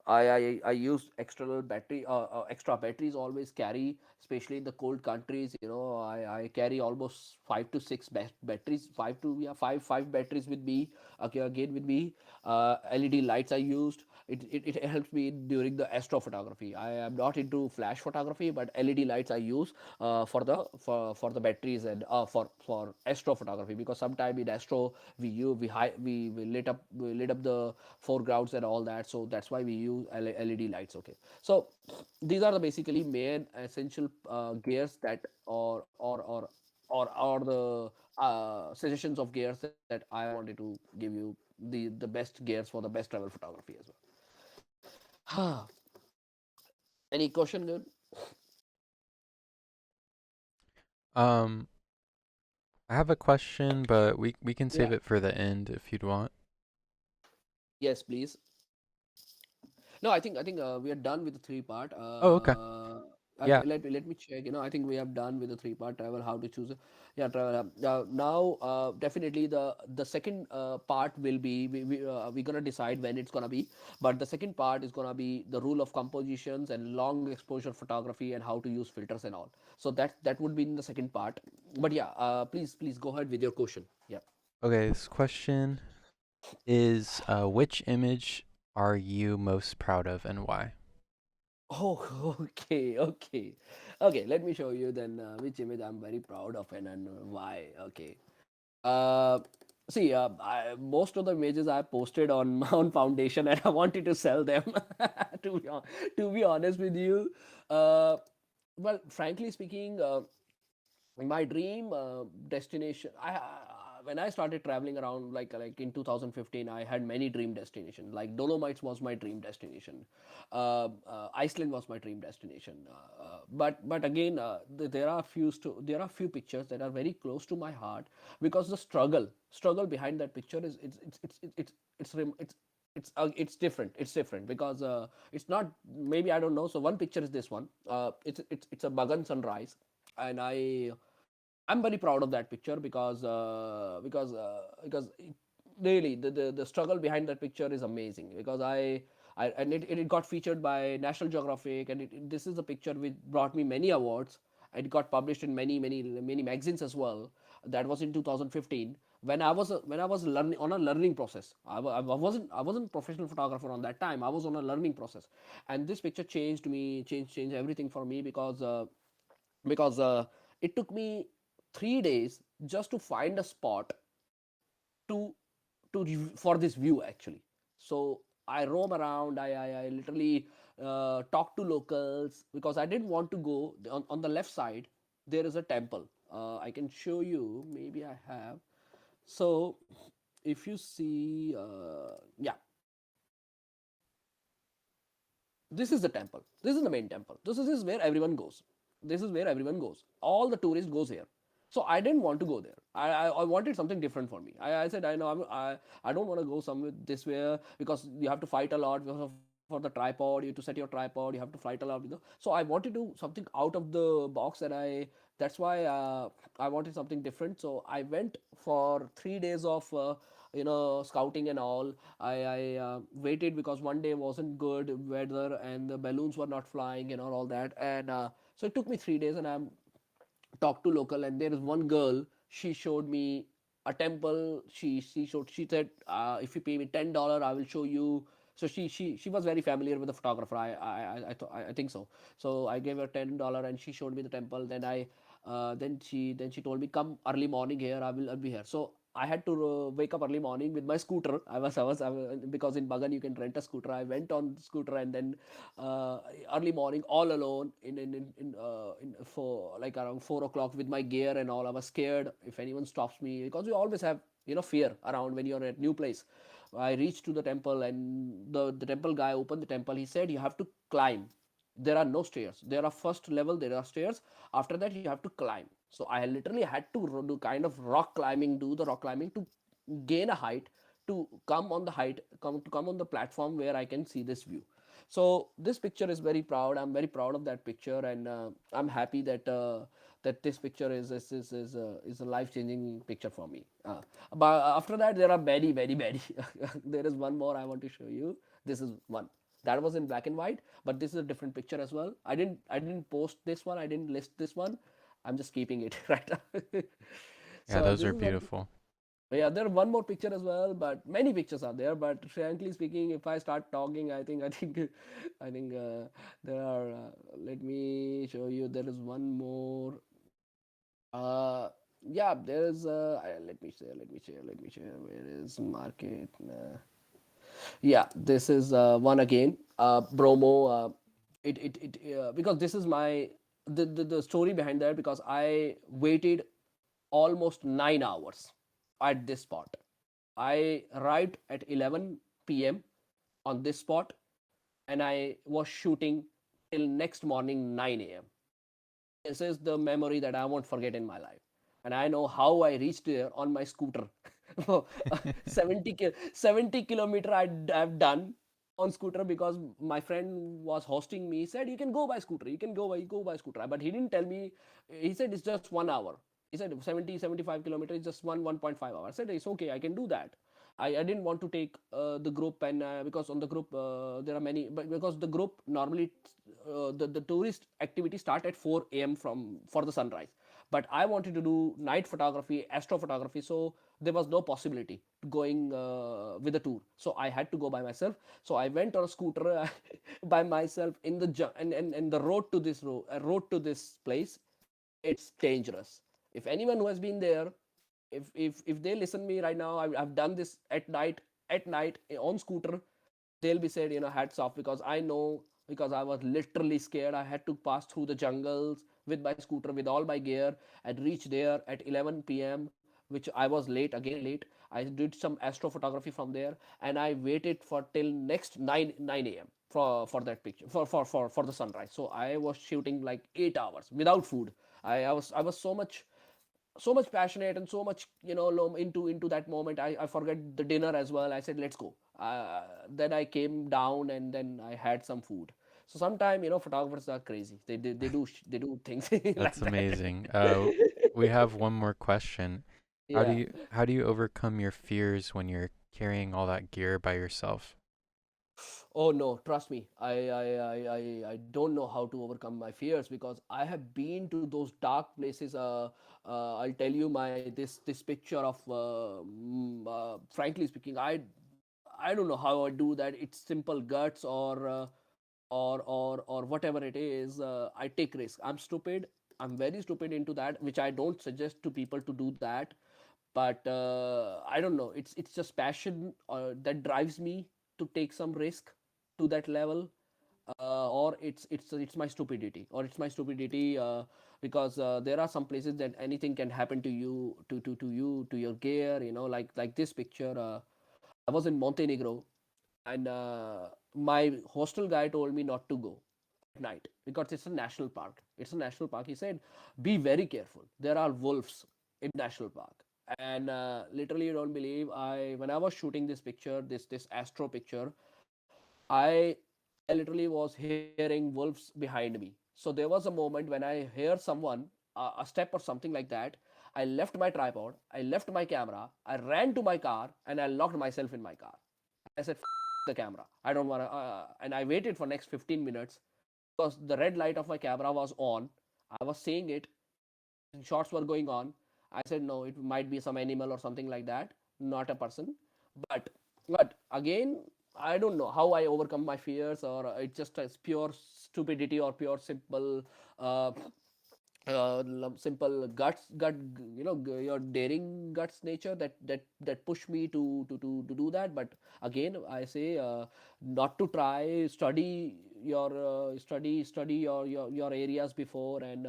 I use external battery, extra batteries always carry, especially in the cold countries. I carry almost 5 to 6 batteries, five batteries with me. Okay, again with me. LED lights I used. It helps me during the astrophotography. I am not into flash photography, but LED lights I use for the batteries, and for astrophotography, because sometime in astro we lit up the foregrounds and all that. So that's why we use LED lights. Okay, so these are the basically main essential gears that or the suggestions of gears that I wanted to give you, the best gears for the best travel photography as well. Any question, good? Um, I have a question, but we can Yeah. save it for the end if you'd want. Yes, please. No, I think we are done with the three part. Oh, okay. Yeah. Let me check. I think we have done with the three part travel. How to choose? Yeah, travel. Now, definitely the second part will be we're gonna decide when it's gonna be. But the second part is gonna be the rule of compositions and long exposure photography, and how to use filters and all. So that would be in the second part. But yeah, please go ahead with your question. Yeah. Okay, this question is which image are you most proud of and why? Oh, okay. Let me show you then which image I'm very proud of and why. Okay. Uh, See, most of the images I posted on my own foundation, and I wanted to sell them. To be honest with you, uh, well, frankly speaking, my dream destination. When I started traveling around, like in 2015, I had many dream destinations. Like Dolomites was my dream destination, Iceland was my dream destination. But again, there are few pictures that are very close to my heart, because the struggle behind that picture is it's different. It's different because it's not, maybe I don't know. So one picture is this one. It's a Bagan sunrise, and I'm very proud of that picture because really the struggle behind that picture is amazing, because I and it got featured by National Geographic, and this is a picture which brought me many awards. It got published in many magazines as well. That was in 2015, when I was learning on a learning process. I wasn't professional photographer on that time. I was on a learning process, and this picture changed everything for me, because it took me 3 days just to find a spot to for this view actually. So I roam around. I literally talk to locals, because I didn't want to go on the left side. There is a temple. I can show you. Maybe I have. So if you see, yeah, this is the temple. This is the main temple. This is where everyone goes. This is where everyone goes. All the tourists goes here. So I didn't want to go there. I wanted something different for me. I said, I know, I don't want to go somewhere this way, because you have to fight a lot for the tripod. You have to set your tripod. You have to fight a lot. So I wanted to do something out of the box, and that's why I wanted something different. So I went for 3 days of scouting and all. I waited, because one day wasn't good weather and the balloons were not flying and all that. And so it took me 3 days, and I talked to local. And there is one girl. She showed me a temple. She said, if you pay me $10, I will show you. So she was very familiar with the photographer. I think so. So I gave her $10, and she showed me the temple. Then she told me, come early morning here. I'll be here. So I had to wake up early morning with my scooter. I was, because in Bagan you can rent a scooter. I went on scooter, and then uh, early morning, all alone, in for like around 4 o'clock, with my gear and all. I was scared if anyone stops me, because you always have fear around when you're at new place. I reached to the temple, and the temple guy opened the temple. He said, you have to climb. There are no stairs. There are first level, there are stairs. After that, you have to climb. So I literally had to do kind of rock climbing, do the rock climbing to gain a height, to come on the height, come on the platform where I can see this view. So this picture is very proud. I'm very proud of that picture, and I'm happy that this picture is a life changing picture for me. But after that, there are many. There is one more I want to show you. This is one that was in black and white, but this is a different picture as well. I didn't post this one. I didn't list this one. I'm just keeping it right now. Yeah, So those this are is one. beautiful. Yeah, there are one more picture as well, but many pictures are there. But frankly speaking, if I start talking, I think there are. Let me show you. There is one more. Uh, yeah, there is. Let me share. Where is market? Yeah, this is one again. Bromo. Because this is my the story behind that, because I waited almost 9 hours at this spot. I arrived at 11 p.m. on this spot, and I was shooting till next morning 9 a.m. This is the memory that I won't forget in my life. And I know how I reached there on my scooter. 70 kilometer I've done on scooter, because my friend was hosting me. He said, you can go by scooter. You can go by scooter. But he didn't tell me. He said, it's just 1 hour. He said 75 kilometers is just 1.5 hours. I said, it's okay. I can do that. I didn't want to take the group, and because on the group there are many, but because the group normally the tourist activity start at 4 a.m. from for the sunrise, but I wanted to do night photography, astrophotography. So there was no possibility going with a tour, so I had to go by myself. So I went on a scooter by myself in the and the road to this place, it's dangerous. If anyone who has been there, if they listen me right now, I've done this at night on scooter, they'll be said, hats off, because I know, because I was literally scared. I had to pass through the jungles with my scooter with all my gear and reach there at 11 p.m., which I was late, again late. I did some astrophotography from there, and I waited for till next 9 a.m. for that picture, for the sunrise. So I was shooting like 8 hours without food. I was so much passionate and so much, into that moment. I forget the dinner as well. I said, let's go. Then I came down and then I had some food. So sometimes, photographers are crazy. They do things like That's that. amazing. We have one more question. Yeah. How do you overcome your fears when you're carrying all that gear by yourself? Oh no, trust me. I don't know how to overcome my fears, because I have been to those dark places. I'll tell you this picture of, frankly speaking, I don't know how I do that. It's simple guts, or whatever it is. I take risk. I'm stupid. I'm very stupid into that, which I don't suggest to people to do that. But I don't know. It's just passion that drives me to take some risk to that level. Or it's my stupidity, because there are some places that anything can happen to you, to your gear, like this picture. I was in Montenegro, and my hostel guy told me not to go at night because it's a national park. He said, be very careful, there are wolves in national park. And literally, you don't believe, I when I was shooting this picture, this astro picture, I I literally was hearing wolves behind me. So there was a moment when I hear someone, a step or something like that. I left my tripod, I left my camera, I ran to my car, and I locked myself in my car. I said, the camera. I don't want to. And I waited for next 15 minutes because the red light of my camera was on. I was seeing it. Shots were going on. I said, no, it might be some animal or something like that, not a person. But but again, I don't know how I overcome my fears, or it's just as pure stupidity, or pure simple uh, simple gut, your daring guts nature, that push me to do that. But again, I say, not to try. Study your areas before. And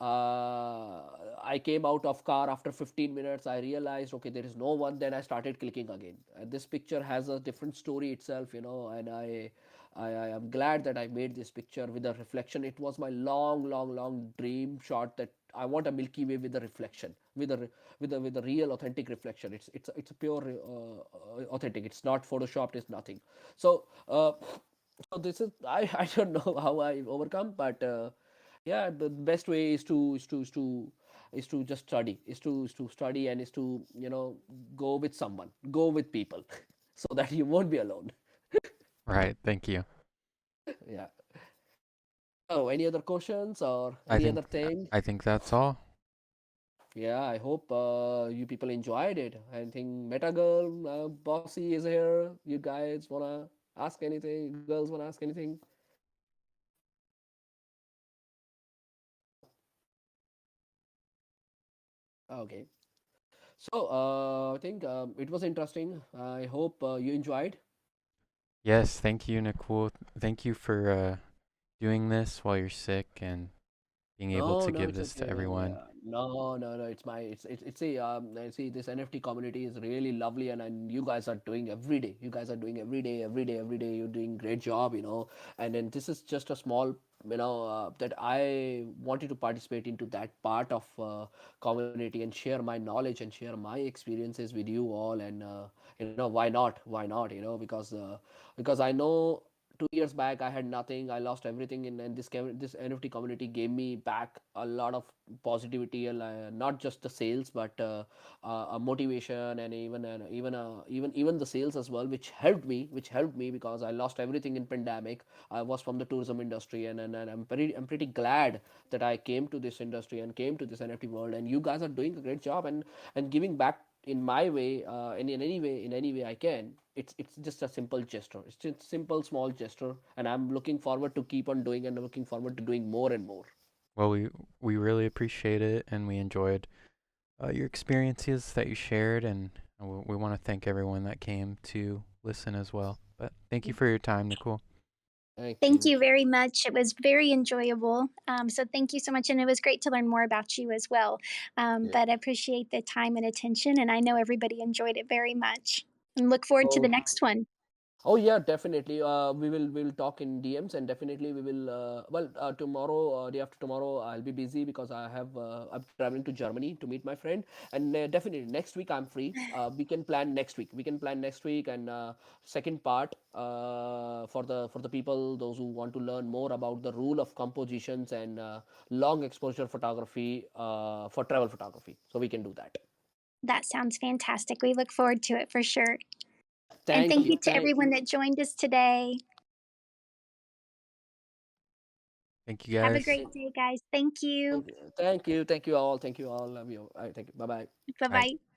I came out of car after 15 minutes. I realized, okay, there is no one. Then I started clicking again. This picture has a different story itself, and I am glad that I made this picture with a reflection. It was my long, long, long dream shot that I want a Milky Way with a reflection, with a real authentic reflection. It's a pure authentic. It's not photoshopped. It's nothing. So this is, I don't know how I overcome, but yeah, the best way is to just study, is to study, and is to, go with someone, go with people, so that you won't be alone. Right, thank you. Yeah. Oh, any other questions or I any think other thing? I think that's all. Yeah, I hope you people enjoyed it. I think Meta Girl, Bossy is here. You guys wanna ask anything? Girls wanna ask anything? Okay. So I think it was interesting. I hope you enjoyed. Yes, thank you, Nakul. Thank you for doing this while you're sick and being able No, to no, give it's this to okay. everyone. No, no, no. It's my, it's a, I see this NFT community is really lovely, and you guys are doing every day. You guys are doing every day, every day, every day. You're doing great job, And then this is just a small, that I wanted to participate into that part of community and share my knowledge and share my experiences with you all. And why not? Why not? Because I know 2 years back I had nothing. I lost everything, and this NFT community gave me back a lot of positivity, not just the sales, but a motivation, and even the sales as well, which helped me because I lost everything in pandemic. I was from the tourism industry, and I'm pretty glad that I came to this industry and came to this NFT world. And you guys are doing a great job, and giving back in my way, in any way I can. It's just a simple gesture. It's just simple small gesture, and I'm looking forward to keep on doing, and I'm looking forward to doing more and more. Well, we really appreciate it, and we enjoyed your experiences that you shared, and we want to thank everyone that came to listen as well. But thank you for your time, Nicole. Thank Thank you. you very much. It was very enjoyable. So thank you so much. And it was great to learn more about you as well. Yeah. But I appreciate the time and attention. And I know everybody enjoyed it very much. And look forward to the Oh, next one. oh yeah, definitely. We will talk in DMs, and definitely we will. Tomorrow, day after tomorrow, I'll be busy because I'm traveling to Germany to meet my friend, and definitely next week I'm free. We can plan next week. We can plan next week, and second part for the people those who want to learn more about the rule of compositions and long exposure photography for travel photography. So we can do that. That sounds fantastic. We look forward to it for sure. And Thank thank you. you to everyone that joined us today. Thank you, Have a guys. great day, guys. Thank you. Thank you. Thank you all. Thank you all. Love you. Thank you. Bye bye. Bye Bye. bye.